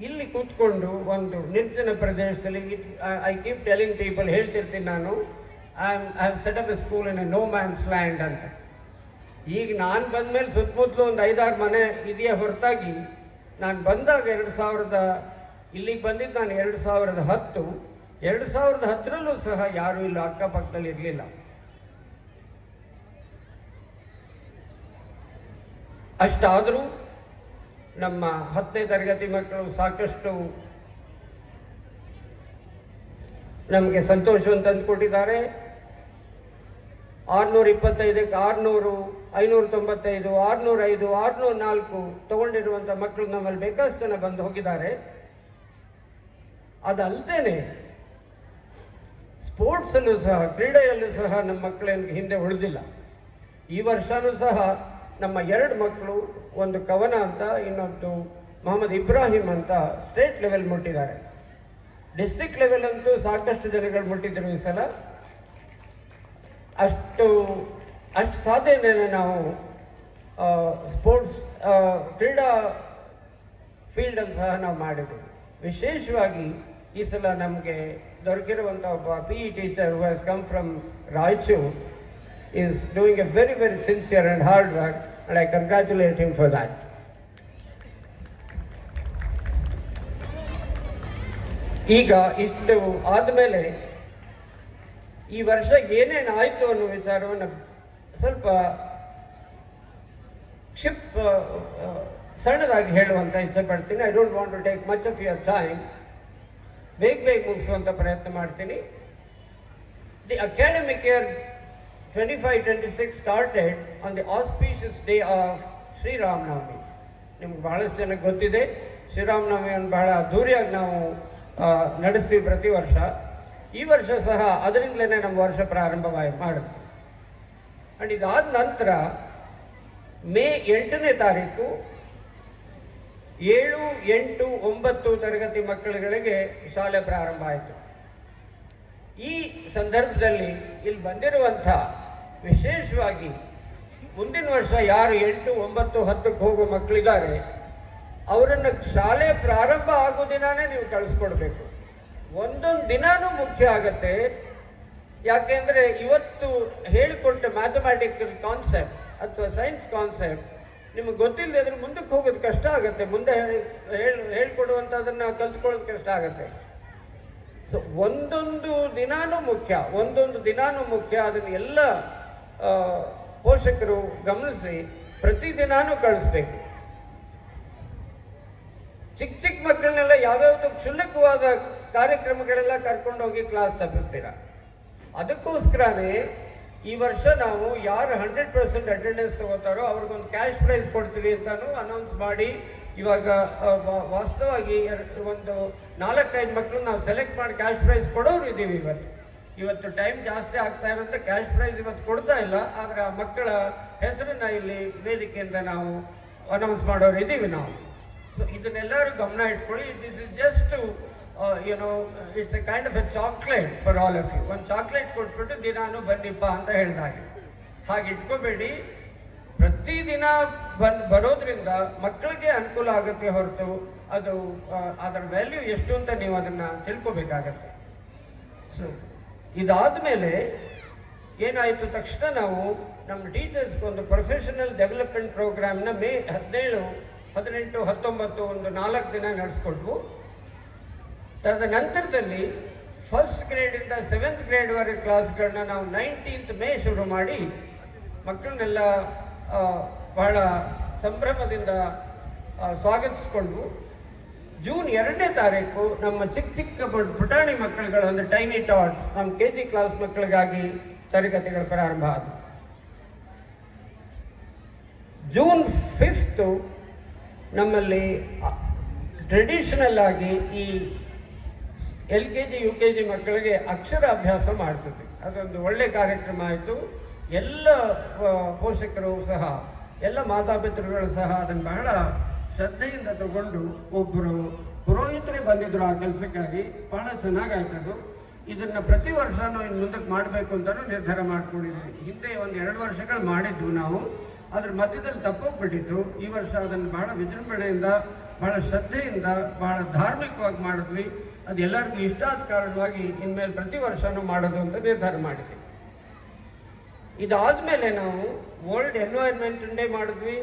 ಇಲ್ಲಿ ಕೂತ್ಕೊಂಡು ಒಂದು ನಿರ್ಜನ ಪ್ರದೇಶದಲ್ಲಿ, ಐ ಕೀಪ್ ಟೆಲಿಂಗ್ ಪೀಪಲ್, ಹೇಳ್ತಿರ್ತೀನಿ ನಾನು, I have set up a school in a no man's land ಅಂತ. ಈಗ ನಾನು ಬಂದಮೇಲೆ ಸುತ್ತಮುತ್ತಲು ಒಂದು 5-6 ಮನೆ ಇದೆಯಾ ಹೊರತಾಗಿ, ನಾನು ಬಂದಾಗ ಇಲ್ಲಿಗೆ ಬಂದಿದ್ದು ನಾನು 2010. 2010ರಲ್ಲೂ ಸಹ ಯಾರೂ ಇಲ್ಲ, ಅಕ್ಕಪಕ್ಕದಲ್ಲಿ ಇರಲಿಲ್ಲ. ಅಷ್ಟಾದರೂ ನಮ್ಮ 10ನೇ ತರಗತಿ ಮಕ್ಕಳು ಸಾಕಷ್ಟು ನಮಗೆ ಸಂತೋಷವನ್ನು ತಂದುಕೊಟ್ಟಿದ್ದಾರೆ. 625ಕ್ಕೆ 600, 595, 605, 604 ತಗೊಂಡಿರುವಂಥ ಮಕ್ಕಳು ನಮ್ಮಲ್ಲಿ ಬೇಕಷ್ಟು ಜನ ಬಂದು ಹೋಗಿದ್ದಾರೆ. ಅದಲ್ಲದೆ ಸ್ಪೋರ್ಟ್ಸಲ್ಲೂ ಸಹ, ಕ್ರೀಡೆಯಲ್ಲೂ ಸಹ ನಮ್ಮ ಮಕ್ಕಳೇನು ಹಿಂದೆ ಉಳಿದಿಲ್ಲ. ಈ ವರ್ಷನೂ ಸಹ ನಮ್ಮ 2 ಮಕ್ಕಳು, ಒಂದು ಕವನ ಅಂತ, ಇನ್ನೊಂದು ಮೊಹಮ್ಮದ್ ಇಬ್ರಾಹಿಂ ಅಂತ, ಸ್ಟೇಟ್ ಲೆವೆಲ್ ಮುಟ್ಟಿದ್ದಾರೆ. ಡಿಸ್ಟ್ರಿಕ್ಟ್ ಲೆವೆಲ್ ಅಂತೂ ಸಾಕಷ್ಟು ಜನಗಳು ಮುಟ್ಟಿದ್ರು ಈ ಸಲ. ಅಷ್ಟು ಸಾಧನೆ ನಾವು ಸ್ಪೋರ್ಟ್ಸ್ ಕ್ರೀಡಾ ಫೀಲ್ಡಲ್ಲಿ ಸಹ ನಾವು ಮಾಡಿದ್ದೀವಿ. ವಿಶೇಷವಾಗಿ ಈ ಸಲ ನಮಗೆ ದೊರಕಿರುವಂಥ ಒಬ್ಬ PE teacher who has come from Raichur is doing a very, very sincere and hard work, and I congratulate him for that. ಈಗ ಇಷ್ಟು ಆದಮೇಲೆ ಈ ವರ್ಷ ಏನೇನು ಆಯಿತು ಅನ್ನೋ ವಿಚಾರವನ್ನು ಸ್ವಲ್ಪ ಸಣ್ಣದಾಗಿ ಹೇಳುವಂತ ಇಚ್ಛೆ ಪಡ್ತೀನಿ. I don't want to take much of your time. ಬೇಗ ಮುಗಿಸುವಂಥ ಪ್ರಯತ್ನ ಮಾಡ್ತೀನಿ. The academic year 25-26 started on the auspicious day of Sri Ramanavami. ನಿಮ್ಗೆ ಬಹಳಷ್ಟು ಜನಕ್ಕೆ ಗೊತ್ತಿದೆ, ಶ್ರೀರಾಮನವಮಿಯನ್ನು ಬಹಳ ಅದ್ದೂರಿಯಾಗಿ ನಾವು ನಡೆಸ್ತೀವಿ ಪ್ರತಿ ವರ್ಷ. ಈ ವರ್ಷ ಸಹ ಅದರಿಂದಲೇ ನಮ್ಮ ವರ್ಷ ಪ್ರಾರಂಭ ಮಾಡಿದ್ವಿ. ಅಂಡ್ ಇದಾದ ನಂತರ ಮೇ 8ನೇ ತಾರೀಕು 7, 8, 9 ತರಗತಿ ಮಕ್ಕಳುಗಳಿಗೆ ಶಾಲೆ ಪ್ರಾರಂಭ ಆಯಿತು. ಈ ಸಂದರ್ಭದಲ್ಲಿ ಇಲ್ಲಿ ಬಂದಿರುವಂಥ ವಿಶೇಷವಾಗಿ ಮುಂದಿನ ವರ್ಷ ಯಾರು 8, 9, 10ಕ್ಕೆ ಹೋಗೋ ಮಕ್ಕಳಿದ್ದಾರೆ, ಅವರನ್ನು ಶಾಲೆ ಪ್ರಾರಂಭ ಆಗೋ ದಿನಾನೇ ನೀವು ಕಳಿಸ್ಕೊಡ್ಬೇಕು. ಒಂದೊಂದು ದಿನಾನೂ ಮುಖ್ಯ ಆಗತ್ತೆ. ಯಾಕೆಂದರೆ ಇವತ್ತು ಹೇಳಿಕೊಟ್ಟ ಮ್ಯಾಥಮೆಟಿಕಲ್ ಕಾನ್ಸೆಪ್ಟ್ ಅಥವಾ ಸೈನ್ಸ್ ಕಾನ್ಸೆಪ್ಟ್ ನಿಮಗೆ ಗೊತ್ತಿಲ್ಲದೆ ಅದ್ರ ಮುಂದಕ್ಕೆ ಹೋಗೋದು ಕಷ್ಟ ಆಗುತ್ತೆ. ಮುಂದೆ ಹೇಳ್ಕೊಡುವಂಥದ್ದನ್ನು ಕಲ್ತ್ಕೊಳ್ಳೋದು ಕಷ್ಟ ಆಗುತ್ತೆ. ಸೊ ಒಂದೊಂದು ದಿನಾನೂ ಮುಖ್ಯ. ಅದನ್ನು ಎಲ್ಲ ಪೋಷಕರು ಗಮನಿಸಿ ಪ್ರತಿದಿನಾನೂ ಕಳಿಸ್ಬೇಕು. ಚಿಕ್ಕ ಚಿಕ್ಕ ಮಕ್ಕಳನ್ನೆಲ್ಲ ಯಾವ್ಯಾವ್ದು ಕ್ಷುಲ್ಲಕವಾದ ಕಾರ್ಯಕ್ರಮಗಳೆಲ್ಲ ಕರ್ಕೊಂಡೋಗಿ ಕ್ಲಾಸ್ ತಪ್ಪಿಸ್ತೀರಾ. ಅದಕ್ಕೋಸ್ಕರನೇ ಈ ವರ್ಷ ನಾವು ಯಾರು 100% ಅಟೆಂಡೆನ್ಸ್ ತಗೋತಾರೋ ಅವ್ರಿಗೊಂದು ಕ್ಯಾಶ್ ಪ್ರೈಸ್ ಕೊಡ್ತೀವಿ ಅಂತಾನು ಅನೌನ್ಸ್ ಮಾಡಿ ಇವಾಗ ವಾಸ್ತವವಾಗಿ ಒಂದು 4-5 ಮಕ್ಕಳು ನಾವು ಸೆಲೆಕ್ಟ್ ಮಾಡಿ ಕ್ಯಾಶ್ ಪ್ರೈಸ್ ಕೊಡೋರು ಇದ್ದೀವಿ. ಇವತ್ತು ಟೈಮ್ ಜಾಸ್ತಿ ಆಗ್ತಾ ಇರುತ್ತೆ, ಕ್ಯಾಶ್ ಪ್ರೈಸ್ ಇವತ್ತು ಕೊಡ್ತಾ ಇಲ್ಲ, ಆದರೆ ಆ ಮಕ್ಕಳ ಹೆಸರನ್ನ ಇಲ್ಲಿ ವೇದಿಕೆಯಿಂದ ನಾವು ಅನೌನ್ಸ್ ಮಾಡೋರು ಇದ್ದೀವಿ ನಾವು. ಸೊ ಇದನ್ನೆಲ್ಲರೂ ಗಮನ ಇಟ್ಕೊಳ್ಳಿ. This is just it's a kind of a chocolate for all of you. ಒಂದು ಚಾಕ್ಲೇಟ್ ಕೊಟ್ಬಿಟ್ಟು ದಿನಾನು ಬನ್ನಿಪ್ಪ ಅಂತ ಹೇಳಿದಾಗೆ ಹಾಗೆ ಇಟ್ಕೋಬೇಡಿ. ಪ್ರತಿದಿನ ಬರೋದ್ರಿಂದ ಮಕ್ಕಳಿಗೆ ಅನುಕೂಲ ಆಗುತ್ತೆ ಹೊರತು ಅದು ಅದರ ವ್ಯಾಲ್ಯೂ ಎಷ್ಟು ಅಂತ ನೀವು ಅದನ್ನು ತಿಳ್ಕೊಬೇಕಾಗತ್ತೆ. ಸೊ ಇದಾದಮೇಲೆ ಏನಾಯಿತು, ತಕ್ಷಣ ನಾವು ನಮ್ಮ ಟೀಚರ್ಸ್ಗೆ ಒಂದು ಪ್ರೊಫೆಷನಲ್ ಡೆವಲಪ್ಮೆಂಟ್ ಪ್ರೋಗ್ರಾಮ್ನ ಮೇ 17, 18, 19 ಒಂದು 4 ದಿನ ನಡೆಸ್ಕೊಟ್ವು. ತದ ನಂತರದಲ್ಲಿ 1st ಗ್ರೇಡಿಂದ 7th ಗ್ರೇಡ್ವರೆಗೆ ಕ್ಲಾಸ್ಗಳನ್ನ ನಾವು 19th ಮೇ ಶುರು ಮಾಡಿ ಮಕ್ಕಳನ್ನೆಲ್ಲ ಬಹಳ ಸಂಭ್ರಮದಿಂದ ಸ್ವಾಗತಿಸ್ಕೊಂಡು ಜೂನ್ 2ನೇ ತಾರೀಕು ನಮ್ಮ ಚಿಕ್ಕ ಚಿಕ್ಕ ಪುಟಾಣಿ ಮಕ್ಕಳುಗಳು ಅಂದರೆ ಟೈನಿ ಟಾಟ್ಸ್ ನಮ್ಮ KG ಕ್ಲಾಸ್ ಮಕ್ಕಳಿಗಾಗಿ ತರಗತಿಗಳು ಪ್ರಾರಂಭ ಆದವು. ಜೂನ್ 5th ನಮ್ಮಲ್ಲಿ ಟ್ರೆಡಿಷನಲ್ ಆಗಿ ಈ LKG UKG ಮಕ್ಕಳಿಗೆ ಅಕ್ಷರಾಭ್ಯಾಸ ಮಾಡಿಸಿದ್ವಿ. ಅದೊಂದು ಒಳ್ಳೆ ಕಾರ್ಯಕ್ರಮ ಆಯಿತು. ಎಲ್ಲ ಪೋಷಕರು ಸಹ ಎಲ್ಲ ಮಾತಾಪಿತೃಗಳು ಸಹ ಅದನ್ನು ಬಹಳ ಶ್ರದ್ಧೆಯಿಂದ ತಗೊಂಡು ಒಬ್ಬರು ಪುರೋಹಿತರೇ ಬಂದಿದ್ರು ಆ ಕೆಲಸಕ್ಕಾಗಿ. ಬಹಳ ಚೆನ್ನಾಗಾಯ್ತದು. ಇದನ್ನು ಪ್ರತಿ ವರ್ಷನೂ ಇನ್ನು ಮುಂದಕ್ಕೆ ಮಾಡಬೇಕು ಅಂತಲೂ ನಿರ್ಧಾರ ಮಾಡ್ಕೊಂಡಿದ್ವಿ. ಹಿಂದೆ ಒಂದು 2 ವರ್ಷಗಳು ಮಾಡಿದ್ವು ನಾವು, ಅದ್ರ ಮಧ್ಯದಲ್ಲಿ ತಪ್ಪೋಗ್ಬಿಟ್ಟಿತ್ತು. ಈ ವರ್ಷ ಅದನ್ನು ಬಹಳ ವಿಜೃಂಭಣೆಯಿಂದ, ಬಹಳ ಶ್ರದ್ಧೆಯಿಂದ, ಬಹಳ ಧಾರ್ಮಿಕವಾಗಿ ಮಾಡಿದ್ವಿ. ಅದು ಎಲ್ಲರಿಗೂ ಇಷ್ಟ ಆದ ಕಾರಣವಾಗಿ ಇನ್ಮೇಲೆ ಪ್ರತಿ ವರ್ಷನೂ ಮಾಡೋದು ಅಂತ ನಿರ್ಧಾರ ಮಾಡಿದ್ವಿ. ಇದಾದಮೇಲೆ ನಾವು ವರ್ಲ್ಡ್ ಎನ್ವೈರ್ಮೆಂಟ್ ಡೇ ಮಾಡಿದ್ವಿ.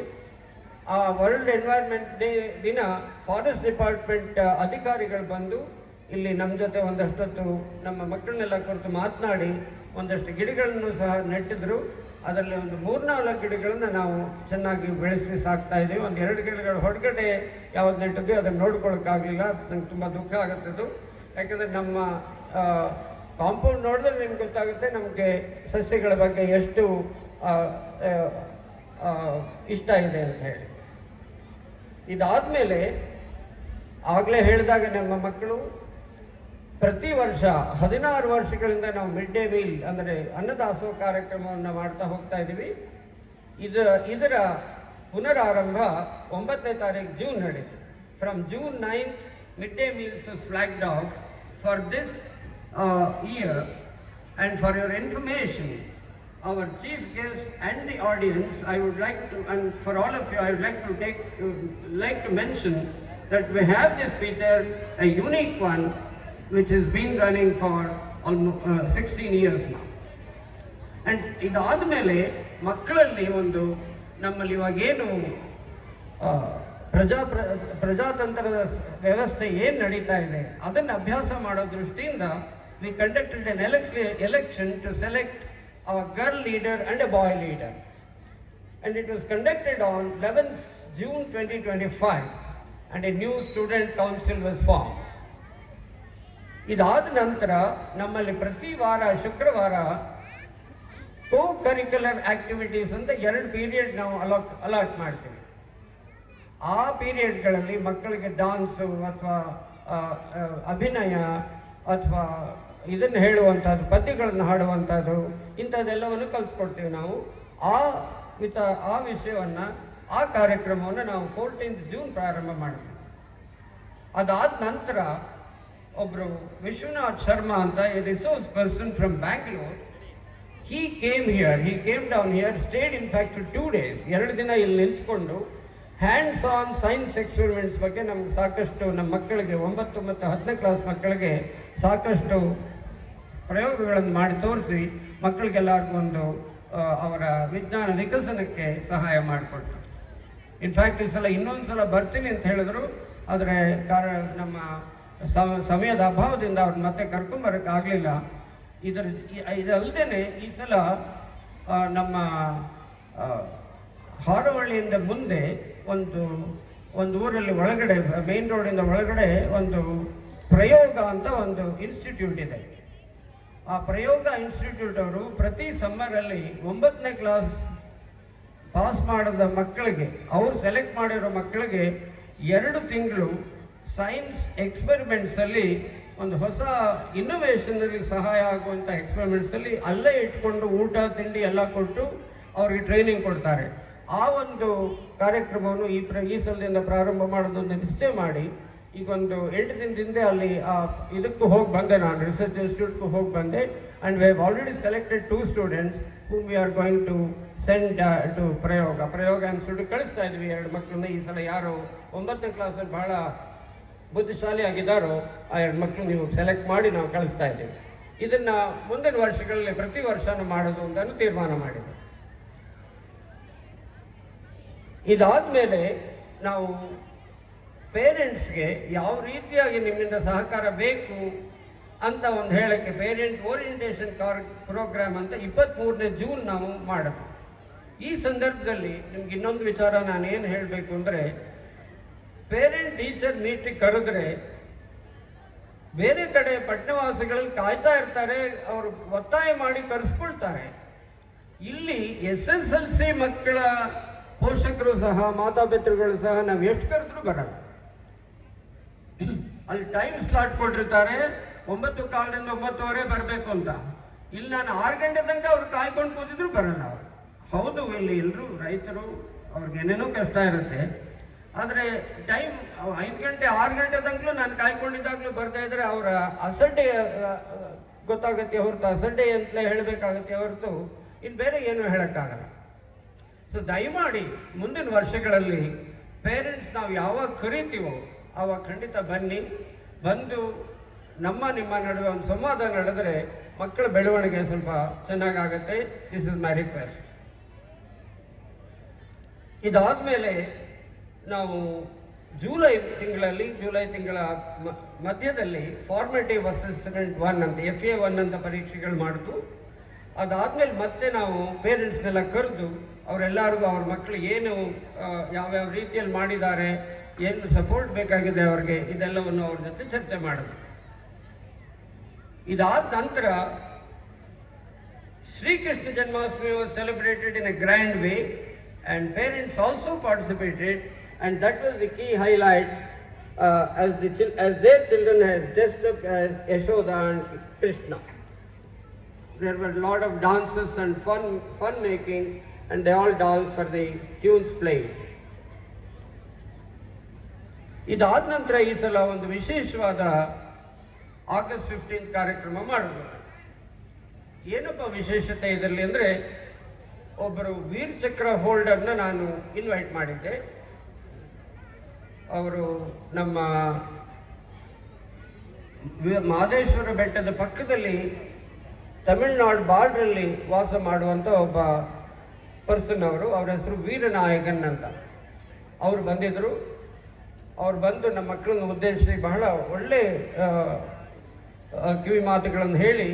ಆ ವರ್ಲ್ಡ್ ಎನ್ವೈರ್ಮೆಂಟ್ ಡೇ ದಿನ ಫಾರೆಸ್ಟ್ ಡಿಪಾರ್ಟ್ಮೆಂಟ್ ಅಧಿಕಾರಿಗಳು ಬಂದು ಇಲ್ಲಿ ನಮ್ಮ ಜೊತೆ ಒಂದಷ್ಟೊತ್ತು ನಮ್ಮ ಮಕ್ಕಳನ್ನೆಲ್ಲ ಕುರಿತು ಮಾತನಾಡಿ ಒಂದಷ್ಟು ಗಿಡಗಳನ್ನು ಸಹ ನೆಟ್ಟಿದ್ರು. ಅದರಲ್ಲಿ ಒಂದು 3-4 ಗಿಡಗಳನ್ನು ನಾವು ಚೆನ್ನಾಗಿ ಬೆಳೆಸಿ ಸಾಕ್ತಾ ಇದ್ದೀವಿ. ಒಂದು 2 ಗಿಡಗಳು ಹೊರಗಡೆ ಯಾವ್ದು ನೆಟ್ಟಿದ್ವಿ ಅದನ್ನು ನೋಡ್ಕೊಳ್ಳೋಕ್ಕಾಗಲಿಲ್ಲ. ನಂಗೆ ತುಂಬ ದುಃಖ ಆಗುತ್ತದು. ಯಾಕಂದರೆ ನಮ್ಮ ಕಾಂಪೌಂಡ್ ನೋಡಿದ್ರೆ ನಿಮ್ಗೆ ಗೊತ್ತಾಗುತ್ತೆ ನಮಗೆ ಸಸ್ಯಗಳ ಬಗ್ಗೆ ಎಷ್ಟು ಇಷ್ಟ ಇದೆ ಅಂತ ಹೇಳಿ. ಇದಾದಮೇಲೆ ಆಗಲೇ ಹೇಳಿದಾಗ ನಮ್ಮ ಮಕ್ಕಳು ಪ್ರತಿ ವರ್ಷ 16 ವರ್ಷಗಳಿಂದ ನಾವು ಮಿಡ್ ಡೇ ಮೀಲ್ ಅಂದರೆ ಅನ್ನದಾಸೋಹ ಕಾರ್ಯಕ್ರಮವನ್ನು ಮಾಡ್ತಾ ಹೋಗ್ತಾ ಇದ್ದೀವಿ. ಇದರ ಪುನರಾರಂಭ 9ನೇ ತಾರೀಕು ಜೂನ್ ನಡೀತು. From June 9th mid day meals is flagged off for this year. And for your information, our chief guest and the audience, I would like to, and for all of you, I would like to mention that we have this feature, a unique one, which has been running for almost 16 years now. And ಇದಾದಮೇಲೆ ಮಕ್ಕಳಲ್ಲಿ ಒಂದು ನಮ್ಮಲ್ಲಿ ಇವಾಗೇನು ಪ್ರಜಾತಂತ್ರದ ವ್ಯವಸ್ಥೆ ಏನು ನಡೀತಾ ಇದೆ ಅದನ್ನು ಅಭ್ಯಾಸ ಮಾಡೋ ದೃಷ್ಟಿಯಿಂದ we conducted an election to select a girl leader and a boy leader. And it was conducted on 11th June 2025 and a new student council was formed. ಇದಾದ ನಂತರ ನಮ್ಮಲ್ಲಿ ಪ್ರತಿ ವಾರ ಶುಕ್ರವಾರ ಕೋ-ಕರಿಕ್ಯುಲರ್ ಆಕ್ಟಿವಿಟೀಸ್ ಅಂತ 2 ಪೀರಿಯಡ್ ನಾವು ಅಲಾಟ್ ಮಾಡ್ತೀವಿ. ಆ ಪೀರಿಯಡ್ಗಳಲ್ಲಿ ಮಕ್ಕಳಿಗೆ ಡಾನ್ಸು ಅಥವಾ ಅಭಿನಯ ಅಥವಾ ಇದನ್ನು ಹೇಳುವಂಥದ್ದು, ಪದ್ಯಗಳನ್ನು ಹಾಡುವಂಥದ್ದು, ಇಂಥದ್ದೆಲ್ಲವನ್ನು ಕಲಿಸ್ಕೊಡ್ತೀವಿ ನಾವು. ಆ ವಿಷಯವನ್ನು, ಆ ಕಾರ್ಯಕ್ರಮವನ್ನು ನಾವು 14th ಜೂನ್ ಪ್ರಾರಂಭ ಮಾಡಿದ್ವಿ. ಅದಾದ ನಂತರ ಒಬ್ಬರು ವಿಶ್ವನಾಥ್ ಶರ್ಮಾ ಅಂತ A resource person from Bangalore, he came down here, stayed in fact for 2 days, 2 ದಿನ ಇಲ್ಲಿ ನಿಂತ್ಕೊಂಡು ಹ್ಯಾಂಡ್ಸ್ ಆನ್ ಸೈನ್ಸ್ ಎಕ್ಸ್ಪೆರಿಮೆಂಟ್ಸ್ ಬಗ್ಗೆ ನಮ್ಗೆ ಸಾಕಷ್ಟು ನಮ್ಮ ಮಕ್ಕಳಿಗೆ 9 ಮತ್ತು 10ನೇ ಕ್ಲಾಸ್ ಮಕ್ಕಳಿಗೆ ಸಾಕಷ್ಟು ಪ್ರಯೋಗಗಳನ್ನು ಮಾಡಿ ತೋರಿಸಿ ಮಕ್ಕಳಿಗೆಲ್ಲರಿಗೂ ಒಂದು ಅವರ ವಿಜ್ಞಾನ ವಿಕಸನಕ್ಕೆ ಸಹಾಯ ಮಾಡಿಕೊಟ್ರು. ಇನ್ಫ್ಯಾಕ್ಟ್ ಈ ಸಲ ಇನ್ನೊಂದು ಸಲ ಬರ್ತೀನಿ ಅಂತ ಹೇಳಿದ್ರು. ಆದರೆ ನಮ್ಮ ಸಮಯದ ಅಭಾವದಿಂದ ಅವ್ರನ್ನ ಮತ್ತೆ ಕರ್ಕೊಂಬರೋಕ್ಕಾಗಲಿಲ್ಲ. ಇದಲ್ಲದೆ ಈ ಸಲ ನಮ್ಮ ಹಾರೋಹಳ್ಳಿಯಿಂದ ಮುಂದೆ ಒಂದು ಒಂದು ಊರಲ್ಲಿ ಒಳಗಡೆ ಮೇನ್ ರೋಡಿಂದ ಒಳಗಡೆ ಒಂದು ಪ್ರಯೋಗ ಅಂತ ಒಂದು ಇನ್ಸ್ಟಿಟ್ಯೂಟ್ ಇದೆ. ಆ ಪ್ರಯೋಗ ಇನ್ಸ್ಟಿಟ್ಯೂಟ್ ಅವರು ಪ್ರತಿ ಸಮ್ಮರಲ್ಲಿ 9ನೇ ಕ್ಲಾಸ್ ಪಾಸ್ ಮಾಡಿದ ಮಕ್ಕಳಿಗೆ, ಅವರು ಸೆಲೆಕ್ಟ್ ಮಾಡಿರೋ ಮಕ್ಕಳಿಗೆ 2 ತಿಂಗಳು ಸೈನ್ಸ್ ಎಕ್ಸ್ಪೆರಿಮೆಂಟ್ಸಲ್ಲಿ ಒಂದು ಹೊಸ ಇನ್ನೋವೇಷನಲ್ಲಿ ಸಹಾಯ ಆಗುವಂಥ ಎಕ್ಸ್ಪೆರಿಮೆಂಟ್ಸಲ್ಲಿ ಅಲ್ಲೇ ಇಟ್ಕೊಂಡು ಊಟ ತಿಂಡಿ ಎಲ್ಲ ಕೊಟ್ಟು ಅವ್ರಿಗೆ ಟ್ರೈನಿಂಗ್ ಕೊಡ್ತಾರೆ. ಆ ಒಂದು ಕಾರ್ಯಕ್ರಮವನ್ನು ಈ ಸಲದಿಂದ ಪ್ರಾರಂಭ ಮಾಡೋದನ್ನು ನಿಶ್ಚಯ ಮಾಡಿ ಈಗ ಒಂದು 8 ದಿನದಿಂದ ಅಲ್ಲಿ ಇದಕ್ಕೂ ಹೋಗಿ ಬಂದೆ, ನಾನು ರಿಸರ್ಚ್ ಇನ್ಸ್ಟಿಟ್ಯೂಟ್ಗೂ ಹೋಗಿ ಬಂದೆ. And we have already selected 2 students whom we are going to send to ಪ್ರಯೋಗ ಇನ್ಸ್ಟಿಟ್ಯೂಟ್ ಕಳಿಸ್ತಾ ಇದ್ವಿ 2 ಮಕ್ಕಳನ್ನ. ಈ ಸಲ ಯಾರು 9ನೇ ಕ್ಲಾಸಲ್ಲಿ ಬಹಳ ಬುದ್ಧಿಶಾಲಿ ಆಗಿದ್ದಾರೋ ಆ 2 ಮಕ್ಕಳು ನೀವು ಸೆಲೆಕ್ಟ್ ಮಾಡಿ ನಾವು ಕಳಿಸ್ತಾ ಇದ್ದೀವಿ. ಇದನ್ನು ಮುಂದಿನ ವರ್ಷಗಳಲ್ಲಿ ಪ್ರತಿ ವರ್ಷನೂ ಮಾಡೋದು ಅಂತಲೂ ತೀರ್ಮಾನ ಮಾಡಿದ್ವಿ. ಇದಾದಮೇಲೆ ನಾವು ಪೇರೆಂಟ್ಸ್ಗೆ ಯಾವ ರೀತಿಯಾಗಿ ನಿಮ್ಮಿಂದ ಸಹಕಾರ ಬೇಕು ಅಂತ ಒಂದು ಹೇಳಕ್ಕೆ ಪೇರೆಂಟ್ ಓರಿಯೆಂಟೇಷನ್ ಪ್ರೋಗ್ರಾಮ್ ಅಂತ 23ನೇ ಜೂನ್ ನಾವು ಮಾಡೋದು. ಈ ಸಂದರ್ಭದಲ್ಲಿ ನಿಮ್ಗೆ ಇನ್ನೊಂದು ವಿಚಾರ ನಾನು ಏನು ಹೇಳಬೇಕು ಅಂದರೆ, ಪೇರೆಂಟ್ ಟೀಚರ್ ಮೀಟಿಂಗ್ ಕರೆದ್ರೆ ಬೇರೆ ಕಡೆ ಪಟ್ಟಣವಾಸಿಗಳಲ್ಲಿ ಕಾಯ್ತಾ ಇರ್ತಾರೆ, ಅವರು ಒತ್ತಾಯ ಮಾಡಿ ಕರೆಸ್ಕೊಳ್ತಾರೆ. ಇಲ್ಲಿ SSLC ಮಕ್ಕಳ ಪೋಷಕರು ಸಹ ಮಾತಾಪಿತೃಗಳು ಸಹ ನಾವು ಎಷ್ಟು ಕರೆದ್ರೂ ಬರಲ್ಲ. ಅಲ್ಲಿ ಟೈಮ್ ಸ್ಲಾಟ್ ಕೊಟ್ಟಿರ್ತಾರೆ, 9:15 9:30 ಬರಬೇಕು ಅಂತ. ಇಲ್ಲಿ ನಾನು 6 ಗಂಟೆ ತನಕ ಅವ್ರು ಕಾಯ್ಕೊಂಡು ಕೂತಿದ್ರು ಬರಲ್ಲ ಅವರು. ಹೌದು, ಇಲ್ಲಿ ಎಲ್ಲರೂ ರೈತರು, ಅವ್ರಿಗೆ ಏನೇನೋ ಕಷ್ಟ ಇರುತ್ತೆ. ಆದರೆ ಟೈಮ್ 5 ಗಂಟೆ 6 ಗಂಟೆ ತನಕಲೂ ನಾನು ಕಾಯ್ಕೊಂಡಿದ್ದಾಗಲೂ ಬರ್ತಾ ಇದ್ರೆ ಅವರ ಅಸಡ್ಡೆ ಗೊತ್ತಾಗುತ್ತೆ ಹೊರತು, ಅಸಡ್ಡೆ ಅಂತಲೇ ಹೇಳಬೇಕಾಗುತ್ತೆ ಹೊರತು ಇನ್ನು ಬೇರೆ ಏನು ಹೇಳೋಕ್ಕಾಗಲ್ಲ. ಸೊ ದಯಮಾಡಿ ಮುಂದಿನ ವರ್ಷಗಳಲ್ಲಿ ಪೇರೆಂಟ್ಸ್ ನಾವು ಯಾವಾಗ ಕರಿತೀವೋ ಆವಾಗ ಖಂಡಿತ ಬಂದು ನಿಮ್ಮ ನಡುವೆ ಒಂದು ಸಂವಾದ ನಡೆದರೆ ಮಕ್ಕಳ ಬೆಳವಣಿಗೆ ಸ್ವಲ್ಪ ಚೆನ್ನಾಗಾಗತ್ತೆ. This is my request. ಇದಾದಮೇಲೆ ನಾವು ಜುಲೈ ತಿಂಗಳ ಮಧ್ಯದಲ್ಲಿ ಫಾರ್ಮೇಟಿವ್ ಅಸೆಸ್ಮೆಂಟ್ 1 ಅಂತ FA1 ಅಂತ ಪರೀಕ್ಷೆಗಳು ಮಾಡಿದ್ದು. ಅದಾದಮೇಲೆ ಮತ್ತೆ ನಾವು ಪೇರೆಂಟ್ಸ್ನೆಲ್ಲ ಕರೆದು ಅವರೆಲ್ಲರಿಗೂ ಅವ್ರ ಮಕ್ಕಳು ಏನು ಯಾವ್ಯಾವ ರೀತಿಯಲ್ಲಿ ಮಾಡಿದ್ದಾರೆ, ಏನು ಸಪೋರ್ಟ್ ಬೇಕಾಗಿದೆ ಅವ್ರಿಗೆ, ಇದೆಲ್ಲವನ್ನು ಅವ್ರ ಜೊತೆ ಚರ್ಚೆ ಮಾಡಿದ್ರು. ಇದಾದ ನಂತರ Sri Krishna Janmashtami was celebrated in a grand way and parents also participated, and that was the key highlight as their children had dressed up as Yashoda and Krishna. There were a lot of dances and fun making, and they all danced for the tunes played. ಇದಾದ ನಂತರ ಈ ಸಲ ಒಂದು ವಿಶೇಷವಾದ August 15 ಕಾರ್ಯಕ್ರಮ ಮಾಡಿದ್ರು. ಏನಪ್ಪ ವಿಶೇಷತೆ ಇದರಲ್ಲಿ ಅಂದರೆ, ಒಬ್ಬರು ವೀರ್ ಚಕ್ರ ಹೋಲ್ಡರ್ನ ನಾನು ಇನ್ವೈಟ್ ಮಾಡಿದ್ದೆ. ಅವರು ನಮ್ಮ ಮಹದೇಶ್ವರ ಬೆಟ್ಟದ ಪಕ್ಕದಲ್ಲಿ ತಮಿಳುನಾಡು ಬಾರ್ಡ್ರಲ್ಲಿ ವಾಸ ಮಾಡುವಂಥ ಒಬ್ಬ ಪರ್ಸನ್ ಅವರು. ಅವರ ಹೆಸರು ವೀರನಾಯಕನ್ ಅಂತ. ಅವರು ಬಂದಿದ್ದರು. ಅವ್ರು ಬಂದು ನಮ್ಮ ಮಕ್ಕಳನ್ನು ಉದ್ದೇಶಿಸಿ ಬಹಳ ಒಳ್ಳೆ ಕಿವಿ ಮಾತುಗಳನ್ನು ಹೇಳಿ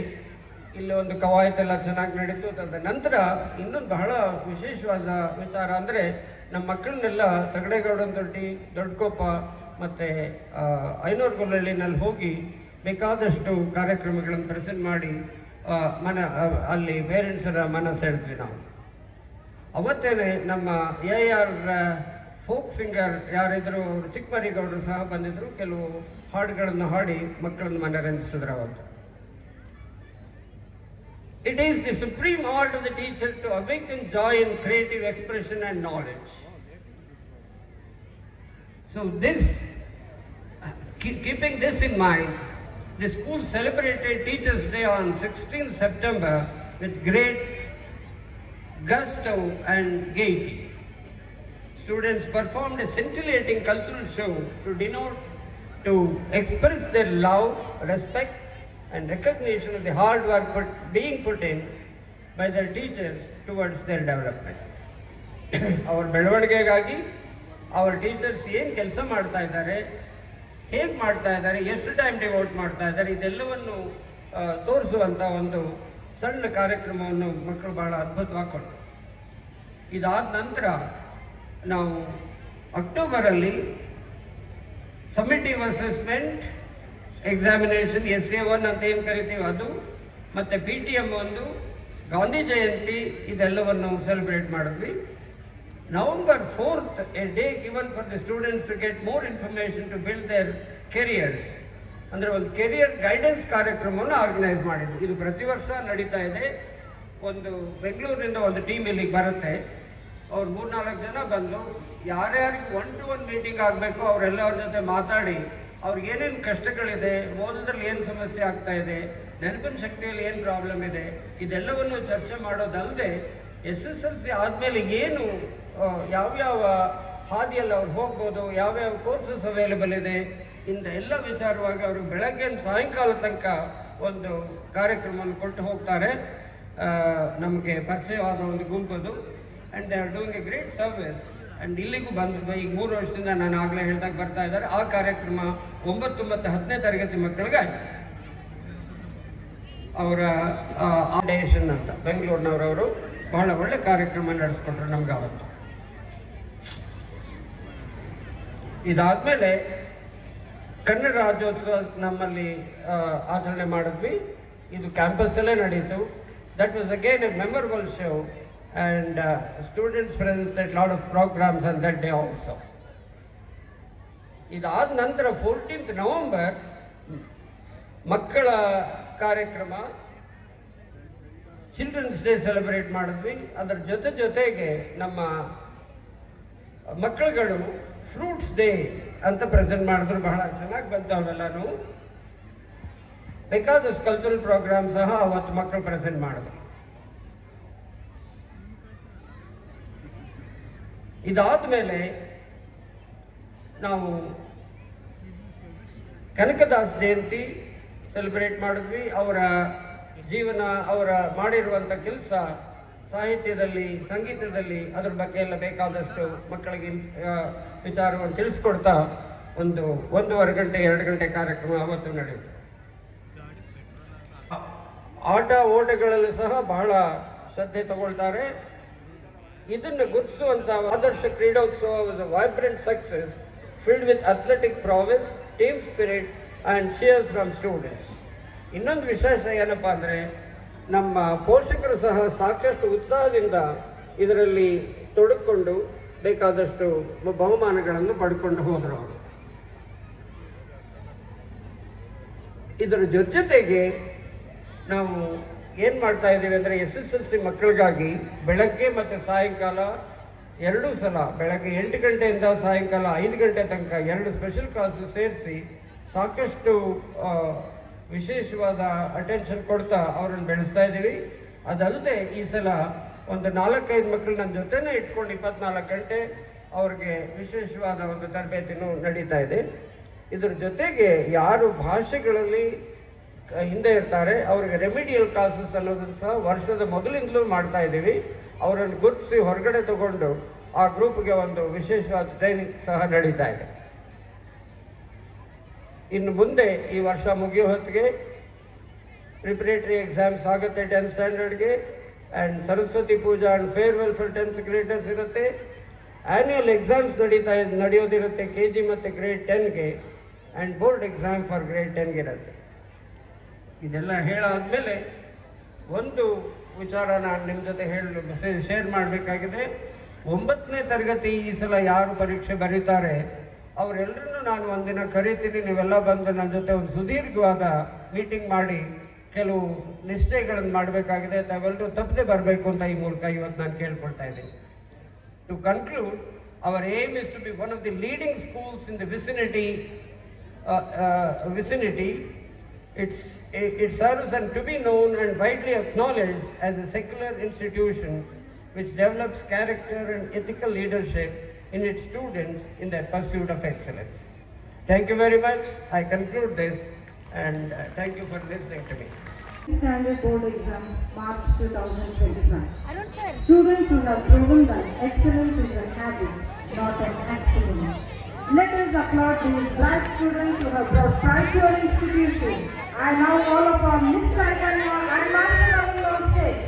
ಇಲ್ಲಿ ಒಂದು ಕವಾಯತೆಲ್ಲ ಚೆನ್ನಾಗಿ ನಡೀತು. ನಂತರ ಇನ್ನೊಂದು ಬಹಳ ವಿಶೇಷವಾದ ವಿಚಾರ ಅಂದರೆ, ನಮ್ಮ ಮಕ್ಕಳನ್ನೆಲ್ಲ ತಗಡೆಗೌಡನದೊಡ್ಡಿ, ದೊಡ್ಡಕೊಪ್ಪ ಮತ್ತು ಐನೂರುಗೊಲ್ಲಳ್ಳಿನಲ್ಲಿ ಹೋಗಿ ಬೇಕಾದಷ್ಟು ಕಾರ್ಯಕ್ರಮಗಳನ್ನು ಪ್ರೆಸೆಂಟ್ ಮಾಡಿ ಅಲ್ಲಿ ಪೇರೆಂಟ್ಸರ ಮನ ಸೆಳೆದ್ವಿ ನಾವು. ಅವತ್ತೇನೆ ನಮ್ಮ AR ಫೋಕ್ ಸಿಂಗರ್ ಯಾರಿದ್ರು ಅವರು ಚಿಕ್ಕಮರಿಗೌಡರು ಸಹ ಬಂದಿದ್ದರು. ಕೆಲವು ಹಾಡುಗಳನ್ನು ಹಾಡಿ ಮಕ್ಕಳನ್ನು ಮನರಂಜಿಸಿದ್ರು ಅವತ್ತು. It is the supreme art of the teacher to awaken joy in creative expression and knowledge. So keeping this in mind, the school celebrated Teachers' Day on 16th September with great gusto and gaiety. Students performed a scintillating cultural show to express their love, respect, and recognition of the hard work being put in by their teachers towards their development. ಅವರ ಬೆಳವಣಿಗೆಗಾಗಿ ಅವರ teachers ಏನು ಕೆಲಸ ಮಾಡ್ತಾ ಇದ್ದಾರೆ, ಹೇಗೆ ಮಾಡ್ತಾ ಇದ್ದಾರೆ, ಎಷ್ಟು ಟೈಮ್ ಡಿವೋಟ್ ಮಾಡ್ತಾ ಇದ್ದಾರೆ, ಇದೆಲ್ಲವನ್ನು ತೋರಿಸುವಂಥ ಒಂದು ಸಣ್ಣ ಕಾರ್ಯಕ್ರಮವನ್ನು ಮಕ್ಕಳು ಬಹಳ ಅದ್ಭುತವಾಗಿ ಕೊಟ್ಟರು. ಇದಾದ ನಂತರ ನಾವು ಅಕ್ಟೋಬರಲ್ಲಿ ಸಬ್ಮಿಟಿವ್ ಅಸೆಸ್ಮೆಂಟ್ ಎಕ್ಸಾಮಿನೇಷನ್ SA1 ಅಂತ ಏನು ಕರಿತೀವಿ ಅದು, ಮತ್ತು PTM ಒಂದು, ಗಾಂಧಿ ಜಯಂತಿ ಇದೆಲ್ಲವನ್ನು ಸೆಲೆಬ್ರೇಟ್ ಮಾಡಿದ್ವಿ. November 4th, a day given for the students to get more information to build their careers. ಅಂದರೆ ಒಂದು ಕೆರಿಯರ್ ಗೈಡೆನ್ಸ್ ಕಾರ್ಯಕ್ರಮವನ್ನು ಆರ್ಗನೈಸ್ ಮಾಡಿದ್ವಿ. ಇದು ಪ್ರತಿ ವರ್ಷ ನಡೀತಾ ಇದೆ. ಒಂದು ಬೆಂಗಳೂರಿನಿಂದ ಒಂದು ಟೀಮ್ ಇಲ್ಲಿಗೆ ಬರುತ್ತೆ. ಅವ್ರು 3-4 ಜನ ಬಂದು ಯಾರ್ಯಾರಿಗೆ 1-to-1 ಮೀಟಿಂಗ್ ಆಗಬೇಕು ಅವರೆಲ್ಲವ್ರ ಜೊತೆ ಮಾತಾಡಿ ಅವ್ರಿಗೆ ಏನೇನು ಕಷ್ಟಗಳಿದೆ, ಓದೋದ್ರಲ್ಲಿ ಏನು ಸಮಸ್ಯೆ ಆಗ್ತಾ ಇದೆ, ನೆನಪಿನ ಶಕ್ತಿಯಲ್ಲಿ ಏನು ಪ್ರಾಬ್ಲಮ್ ಇದೆ, ಇದೆಲ್ಲವನ್ನು ಚರ್ಚೆ ಮಾಡೋದಲ್ಲದೆ SSLC ಆದಮೇಲೆ ಏನು ಯಾವ್ಯಾವ ಹಾದಿಯಲ್ಲಿ ಅವ್ರು ಹೋಗ್ಬೋದು, ಯಾವ್ಯಾವ ಕೋರ್ಸಸ್ ಅವೈಲೇಬಲ್ ಇದೆ, ಇಂದ ಎಲ್ಲ ವಿಚಾರವಾಗಿ ಅವರು ಬೆಳಗ್ಗೆ ಸಾಯಂಕಾಲ ತನಕ ಒಂದು ಕಾರ್ಯಕ್ರಮವನ್ನು ಕೊಟ್ಟು ಹೋಗ್ತಾರೆ. ನಮಗೆ ಪರಿಚಯವಾದ ಒಂದು ಗುಂಪದು, and they are doing a great service. And ಇಲ್ಲಿಗೂ ಬಂದು ಈಗ 3 ವರ್ಷದಿಂದ ನಾನು ಆಗಲೇ ಹೇಳ್ದಾಗ ಬರ್ತಾ ಇದ್ದಾರೆ. ಆ ಕಾರ್ಯಕ್ರಮ 9 ಮತ್ತು 10ನೇ ತರಗತಿ ಮಕ್ಕಳಿಗೆ ಅವರ ಫೌಂಡೇಶನ್ ಅಂತ ಬೆಂಗಳೂರಿನವರವರು ಬಹಳ ಒಳ್ಳೆ ಕಾರ್ಯಕ್ರಮ ನಡೆಸ್ಕೊಟ್ರು ನಮ್ಗೆ ಅವತ್ತು. ಇದಾದ್ಮೇಲೆ ಕನ್ನಡ ರಾಜ್ಯೋತ್ಸವ ನಮ್ಮಲ್ಲಿ ಆಚರಣೆ ಮಾಡಿದ್ವಿ. ಇದು ಕ್ಯಾಂಪಸ್ಸಲ್ಲೇ ನಡೀತು. That was again a memorable show and students presented lot of programs on that day also. ಇದಾದ ನಂತರ 14th ನವೆಂಬರ್ ಮಕ್ಕಳ ಕಾರ್ಯಕ್ರಮ, ಚಿಲ್ಡ್ರನ್ಸ್ ಡೇ ಸೆಲೆಬ್ರೇಟ್ ಮಾಡಿದ್ವಿ. ಅದರ ಜೊತೆಗೆ ನಮ್ಮ ಮಕ್ಕಳುಗಳು ಫ್ರೂಟ್ಸ್ ಡೇ ಅಂತ ಪ್ರೆಸೆಂಟ್ ಮಾಡಿದ್ರು. ಬಹಳ ಚೆನ್ನಾಗಿ ಬಂತು ಅವೆಲ್ಲನೂ. ಬೇಕಾದಷ್ಟು ಕಲ್ಚರಲ್ ಪ್ರೋಗ್ರಾಮ್ ಸಹ ಅವತ್ತು ಮಕ್ಕಳು ಪ್ರೆಸೆಂಟ್ ಮಾಡಿದ್ರು. ಇದಾದ್ಮೇಲೆ ನಾವು ಕನಕದಾಸ್ ಜಯಂತಿ ಸೆಲೆಬ್ರೇಟ್ ಮಾಡಿದ್ವಿ. ಅವರ ಜೀವನ, ಅವರ ಮಾಡಿರುವಂಥ ಕೆಲಸ, ಸಾಹಿತ್ಯದಲ್ಲಿ, ಸಂಗೀತದಲ್ಲಿ, ಅದ್ರ ಬಗ್ಗೆ ಎಲ್ಲ ಬೇಕಾದಷ್ಟು ಮಕ್ಕಳಿಗೆ ವಿಚಾರವನ್ನು ತಿಳಿಸ್ಕೊಡ್ತಾ 1.5 ಗಂಟೆ 2 ಗಂಟೆ ಕಾರ್ಯಕ್ರಮ ಅವತ್ತು ನಡೆಯಿತು. ಆಟ ಓಟಗಳಲ್ಲಿ ಸಹ ಬಹಳ ಶ್ರದ್ಧೆ ತಗೊಳ್ತಾರೆ. ಇದನ್ನು ಗುರುತಿಸುವಂಥ ಆದರ್ಶ ಕ್ರೀಡೋತ್ಸವ was a vibrant success filled with athletic prowess, team spirit and cheers from students. ಇನ್ನೊಂದು ವಿಶೇಷ ಏನಪ್ಪ ಅಂದರೆ, ನಮ್ಮ ಪೋಷಕರು ಸಹ ಸಾಕಷ್ಟು ಉತ್ಸಾಹದಿಂದ ಇದರಲ್ಲಿ ತೊಡಗಿಕೊಂಡು ಬೇಕಾದಷ್ಟು ಬಹುಮಾನಗಳನ್ನು ಪಡ್ಕೊಂಡು ಹೋದರು ಅವರು. ಇದರ ಜೊತೆಗೆ ನಾವು ಏನು ಮಾಡ್ತಾ ಇದ್ದೀವಿ ಅಂದರೆ, SSLC ಮಕ್ಕಳಿಗಾಗಿ ಬೆಳಗ್ಗೆ ಮತ್ತು ಸಾಯಂಕಾಲ 2 ಸಲ, ಬೆಳಗ್ಗೆ 8 ಗಂಟೆಯಿಂದ ಸಾಯಂಕಾಲ 5 ಗಂಟೆ ತನಕ 2 ಸ್ಪೆಷಲ್ ಕ್ಲಾಸು ಸೇರಿಸಿ ಸಾಕಷ್ಟು ವಿಶೇಷವಾದ ಅಟೆನ್ಷನ್ ಕೊಡ್ತಾ ಅವರನ್ನು ಬೆಳೆಸ್ತಾ ಇದ್ದೀವಿ. ಅದಲ್ಲದೆ ಈ ಸಲ ಒಂದು 4-5 ಮಕ್ಕಳು ನನ್ನ ಜೊತೆನೇ ಇಟ್ಕೊಂಡು 24 ಗಂಟೆ ಅವ್ರಿಗೆ ವಿಶೇಷವಾದ ಒಂದು ತರಬೇತಿನೂ ನಡೀತಾ ಇದೆ. ಇದ್ರ ಜೊತೆಗೆ ಯಾರು ಭಾಷೆಗಳಲ್ಲಿ ಹಿಂದೆ ಇರ್ತಾರೆ ಅವ್ರಿಗೆ ರೆಮಿಡಿಯಲ್ ಕ್ಲಾಸಸ್ ಅನ್ನೋದನ್ನು ಸಹ ವರ್ಷದ ಮೊದಲಿಂದಲೂ ಮಾಡ್ತಾ ಇದ್ದೀವಿ. ಅವರನ್ನು ಗುರುತಿಸಿ ಹೊರಗಡೆ ತಗೊಂಡು ಆ ಗ್ರೂಪ್ಗೆ ಒಂದು ವಿಶೇಷವಾದ ಟ್ರೈನಿಂಗ್ ಸಹ ನಡೀತಾ ಇದೆ. ಇನ್ನು ಮುಂದೆ ಈ ವರ್ಷ ಮುಗಿಯೋ ಹೊತ್ತಿಗೆ ಪ್ರಿಪರೇಟರಿ ಎಕ್ಸಾಮ್ಸ್ ಆಗುತ್ತೆ 10th ಸ್ಟ್ಯಾಂಡರ್ಡ್ಗೆ, and Saraswati puja and farewell for 10th graders ಇರುತ್ತೆ. ಆ್ಯನ್ಯುಯಲ್ ಎಕ್ಸಾಮ್ಸ್ ನಡೆಯೋದಿರುತ್ತೆ KG ಮತ್ತು ಗ್ರೇಡ್ 10ಗೆ, and board exam for grade 10ಗೆ ಇರುತ್ತೆ. ಇದೆಲ್ಲ ಹೇಳಾದ್ಮೇಲೆ ಒಂದು ವಿಚಾರ ನಾನು ನಿಮ್ಮ ಜೊತೆ ಶೇರ್ ಮಾಡಬೇಕಾಗಿದೆ. 9ನೇ ತರಗತಿ ಈ ಸಲ ಯಾರು ಪರೀಕ್ಷೆ ಬರೀತಾರೆ ಅವರೆಲ್ಲರನ್ನೂ ನಾನು ಒಂದಿನ ಕರಿತೀನಿ. ನೀವೆಲ್ಲ ಬಂದು ನನ್ನ ಜೊತೆ ಒಂದು ಸುದೀರ್ಘವಾದ ಮೀಟಿಂಗ್ ಮಾಡಿ ಕೆಲವು ನಿಶ್ಚಯಗಳನ್ನು ಮಾಡಬೇಕಾಗಿದೆ. ತಾವೆಲ್ಲರೂ ತಪ್ಪದೆ ಬರಬೇಕು ಅಂತ ಈ ಮೂಲಕ ಇವತ್ತು ನಾನು ಕೇಳ್ಕೊಳ್ತಾ ಇದ್ದೀನಿ. To conclude, our aim is to be one of the leading schools in the vicinity. It serves and to be known and widely acknowledged as a secular institution which develops character and ethical leadership in its students in their pursuit of excellence. Thank you very much. I conclude this and thank you for listening to me. Standard board exam, March 2025. Students who have proven that excellence is a habit, not an accident. Let us applaud these bright students who have brought pride to our institution. I now call upon Ms. Chaitanya and Master Naveen on stage.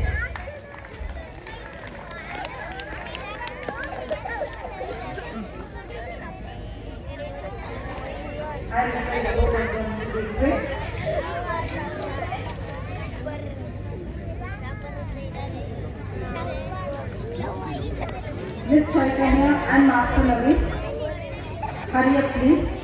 Miss Chaitanya and Master Naveen. Hurry up, please.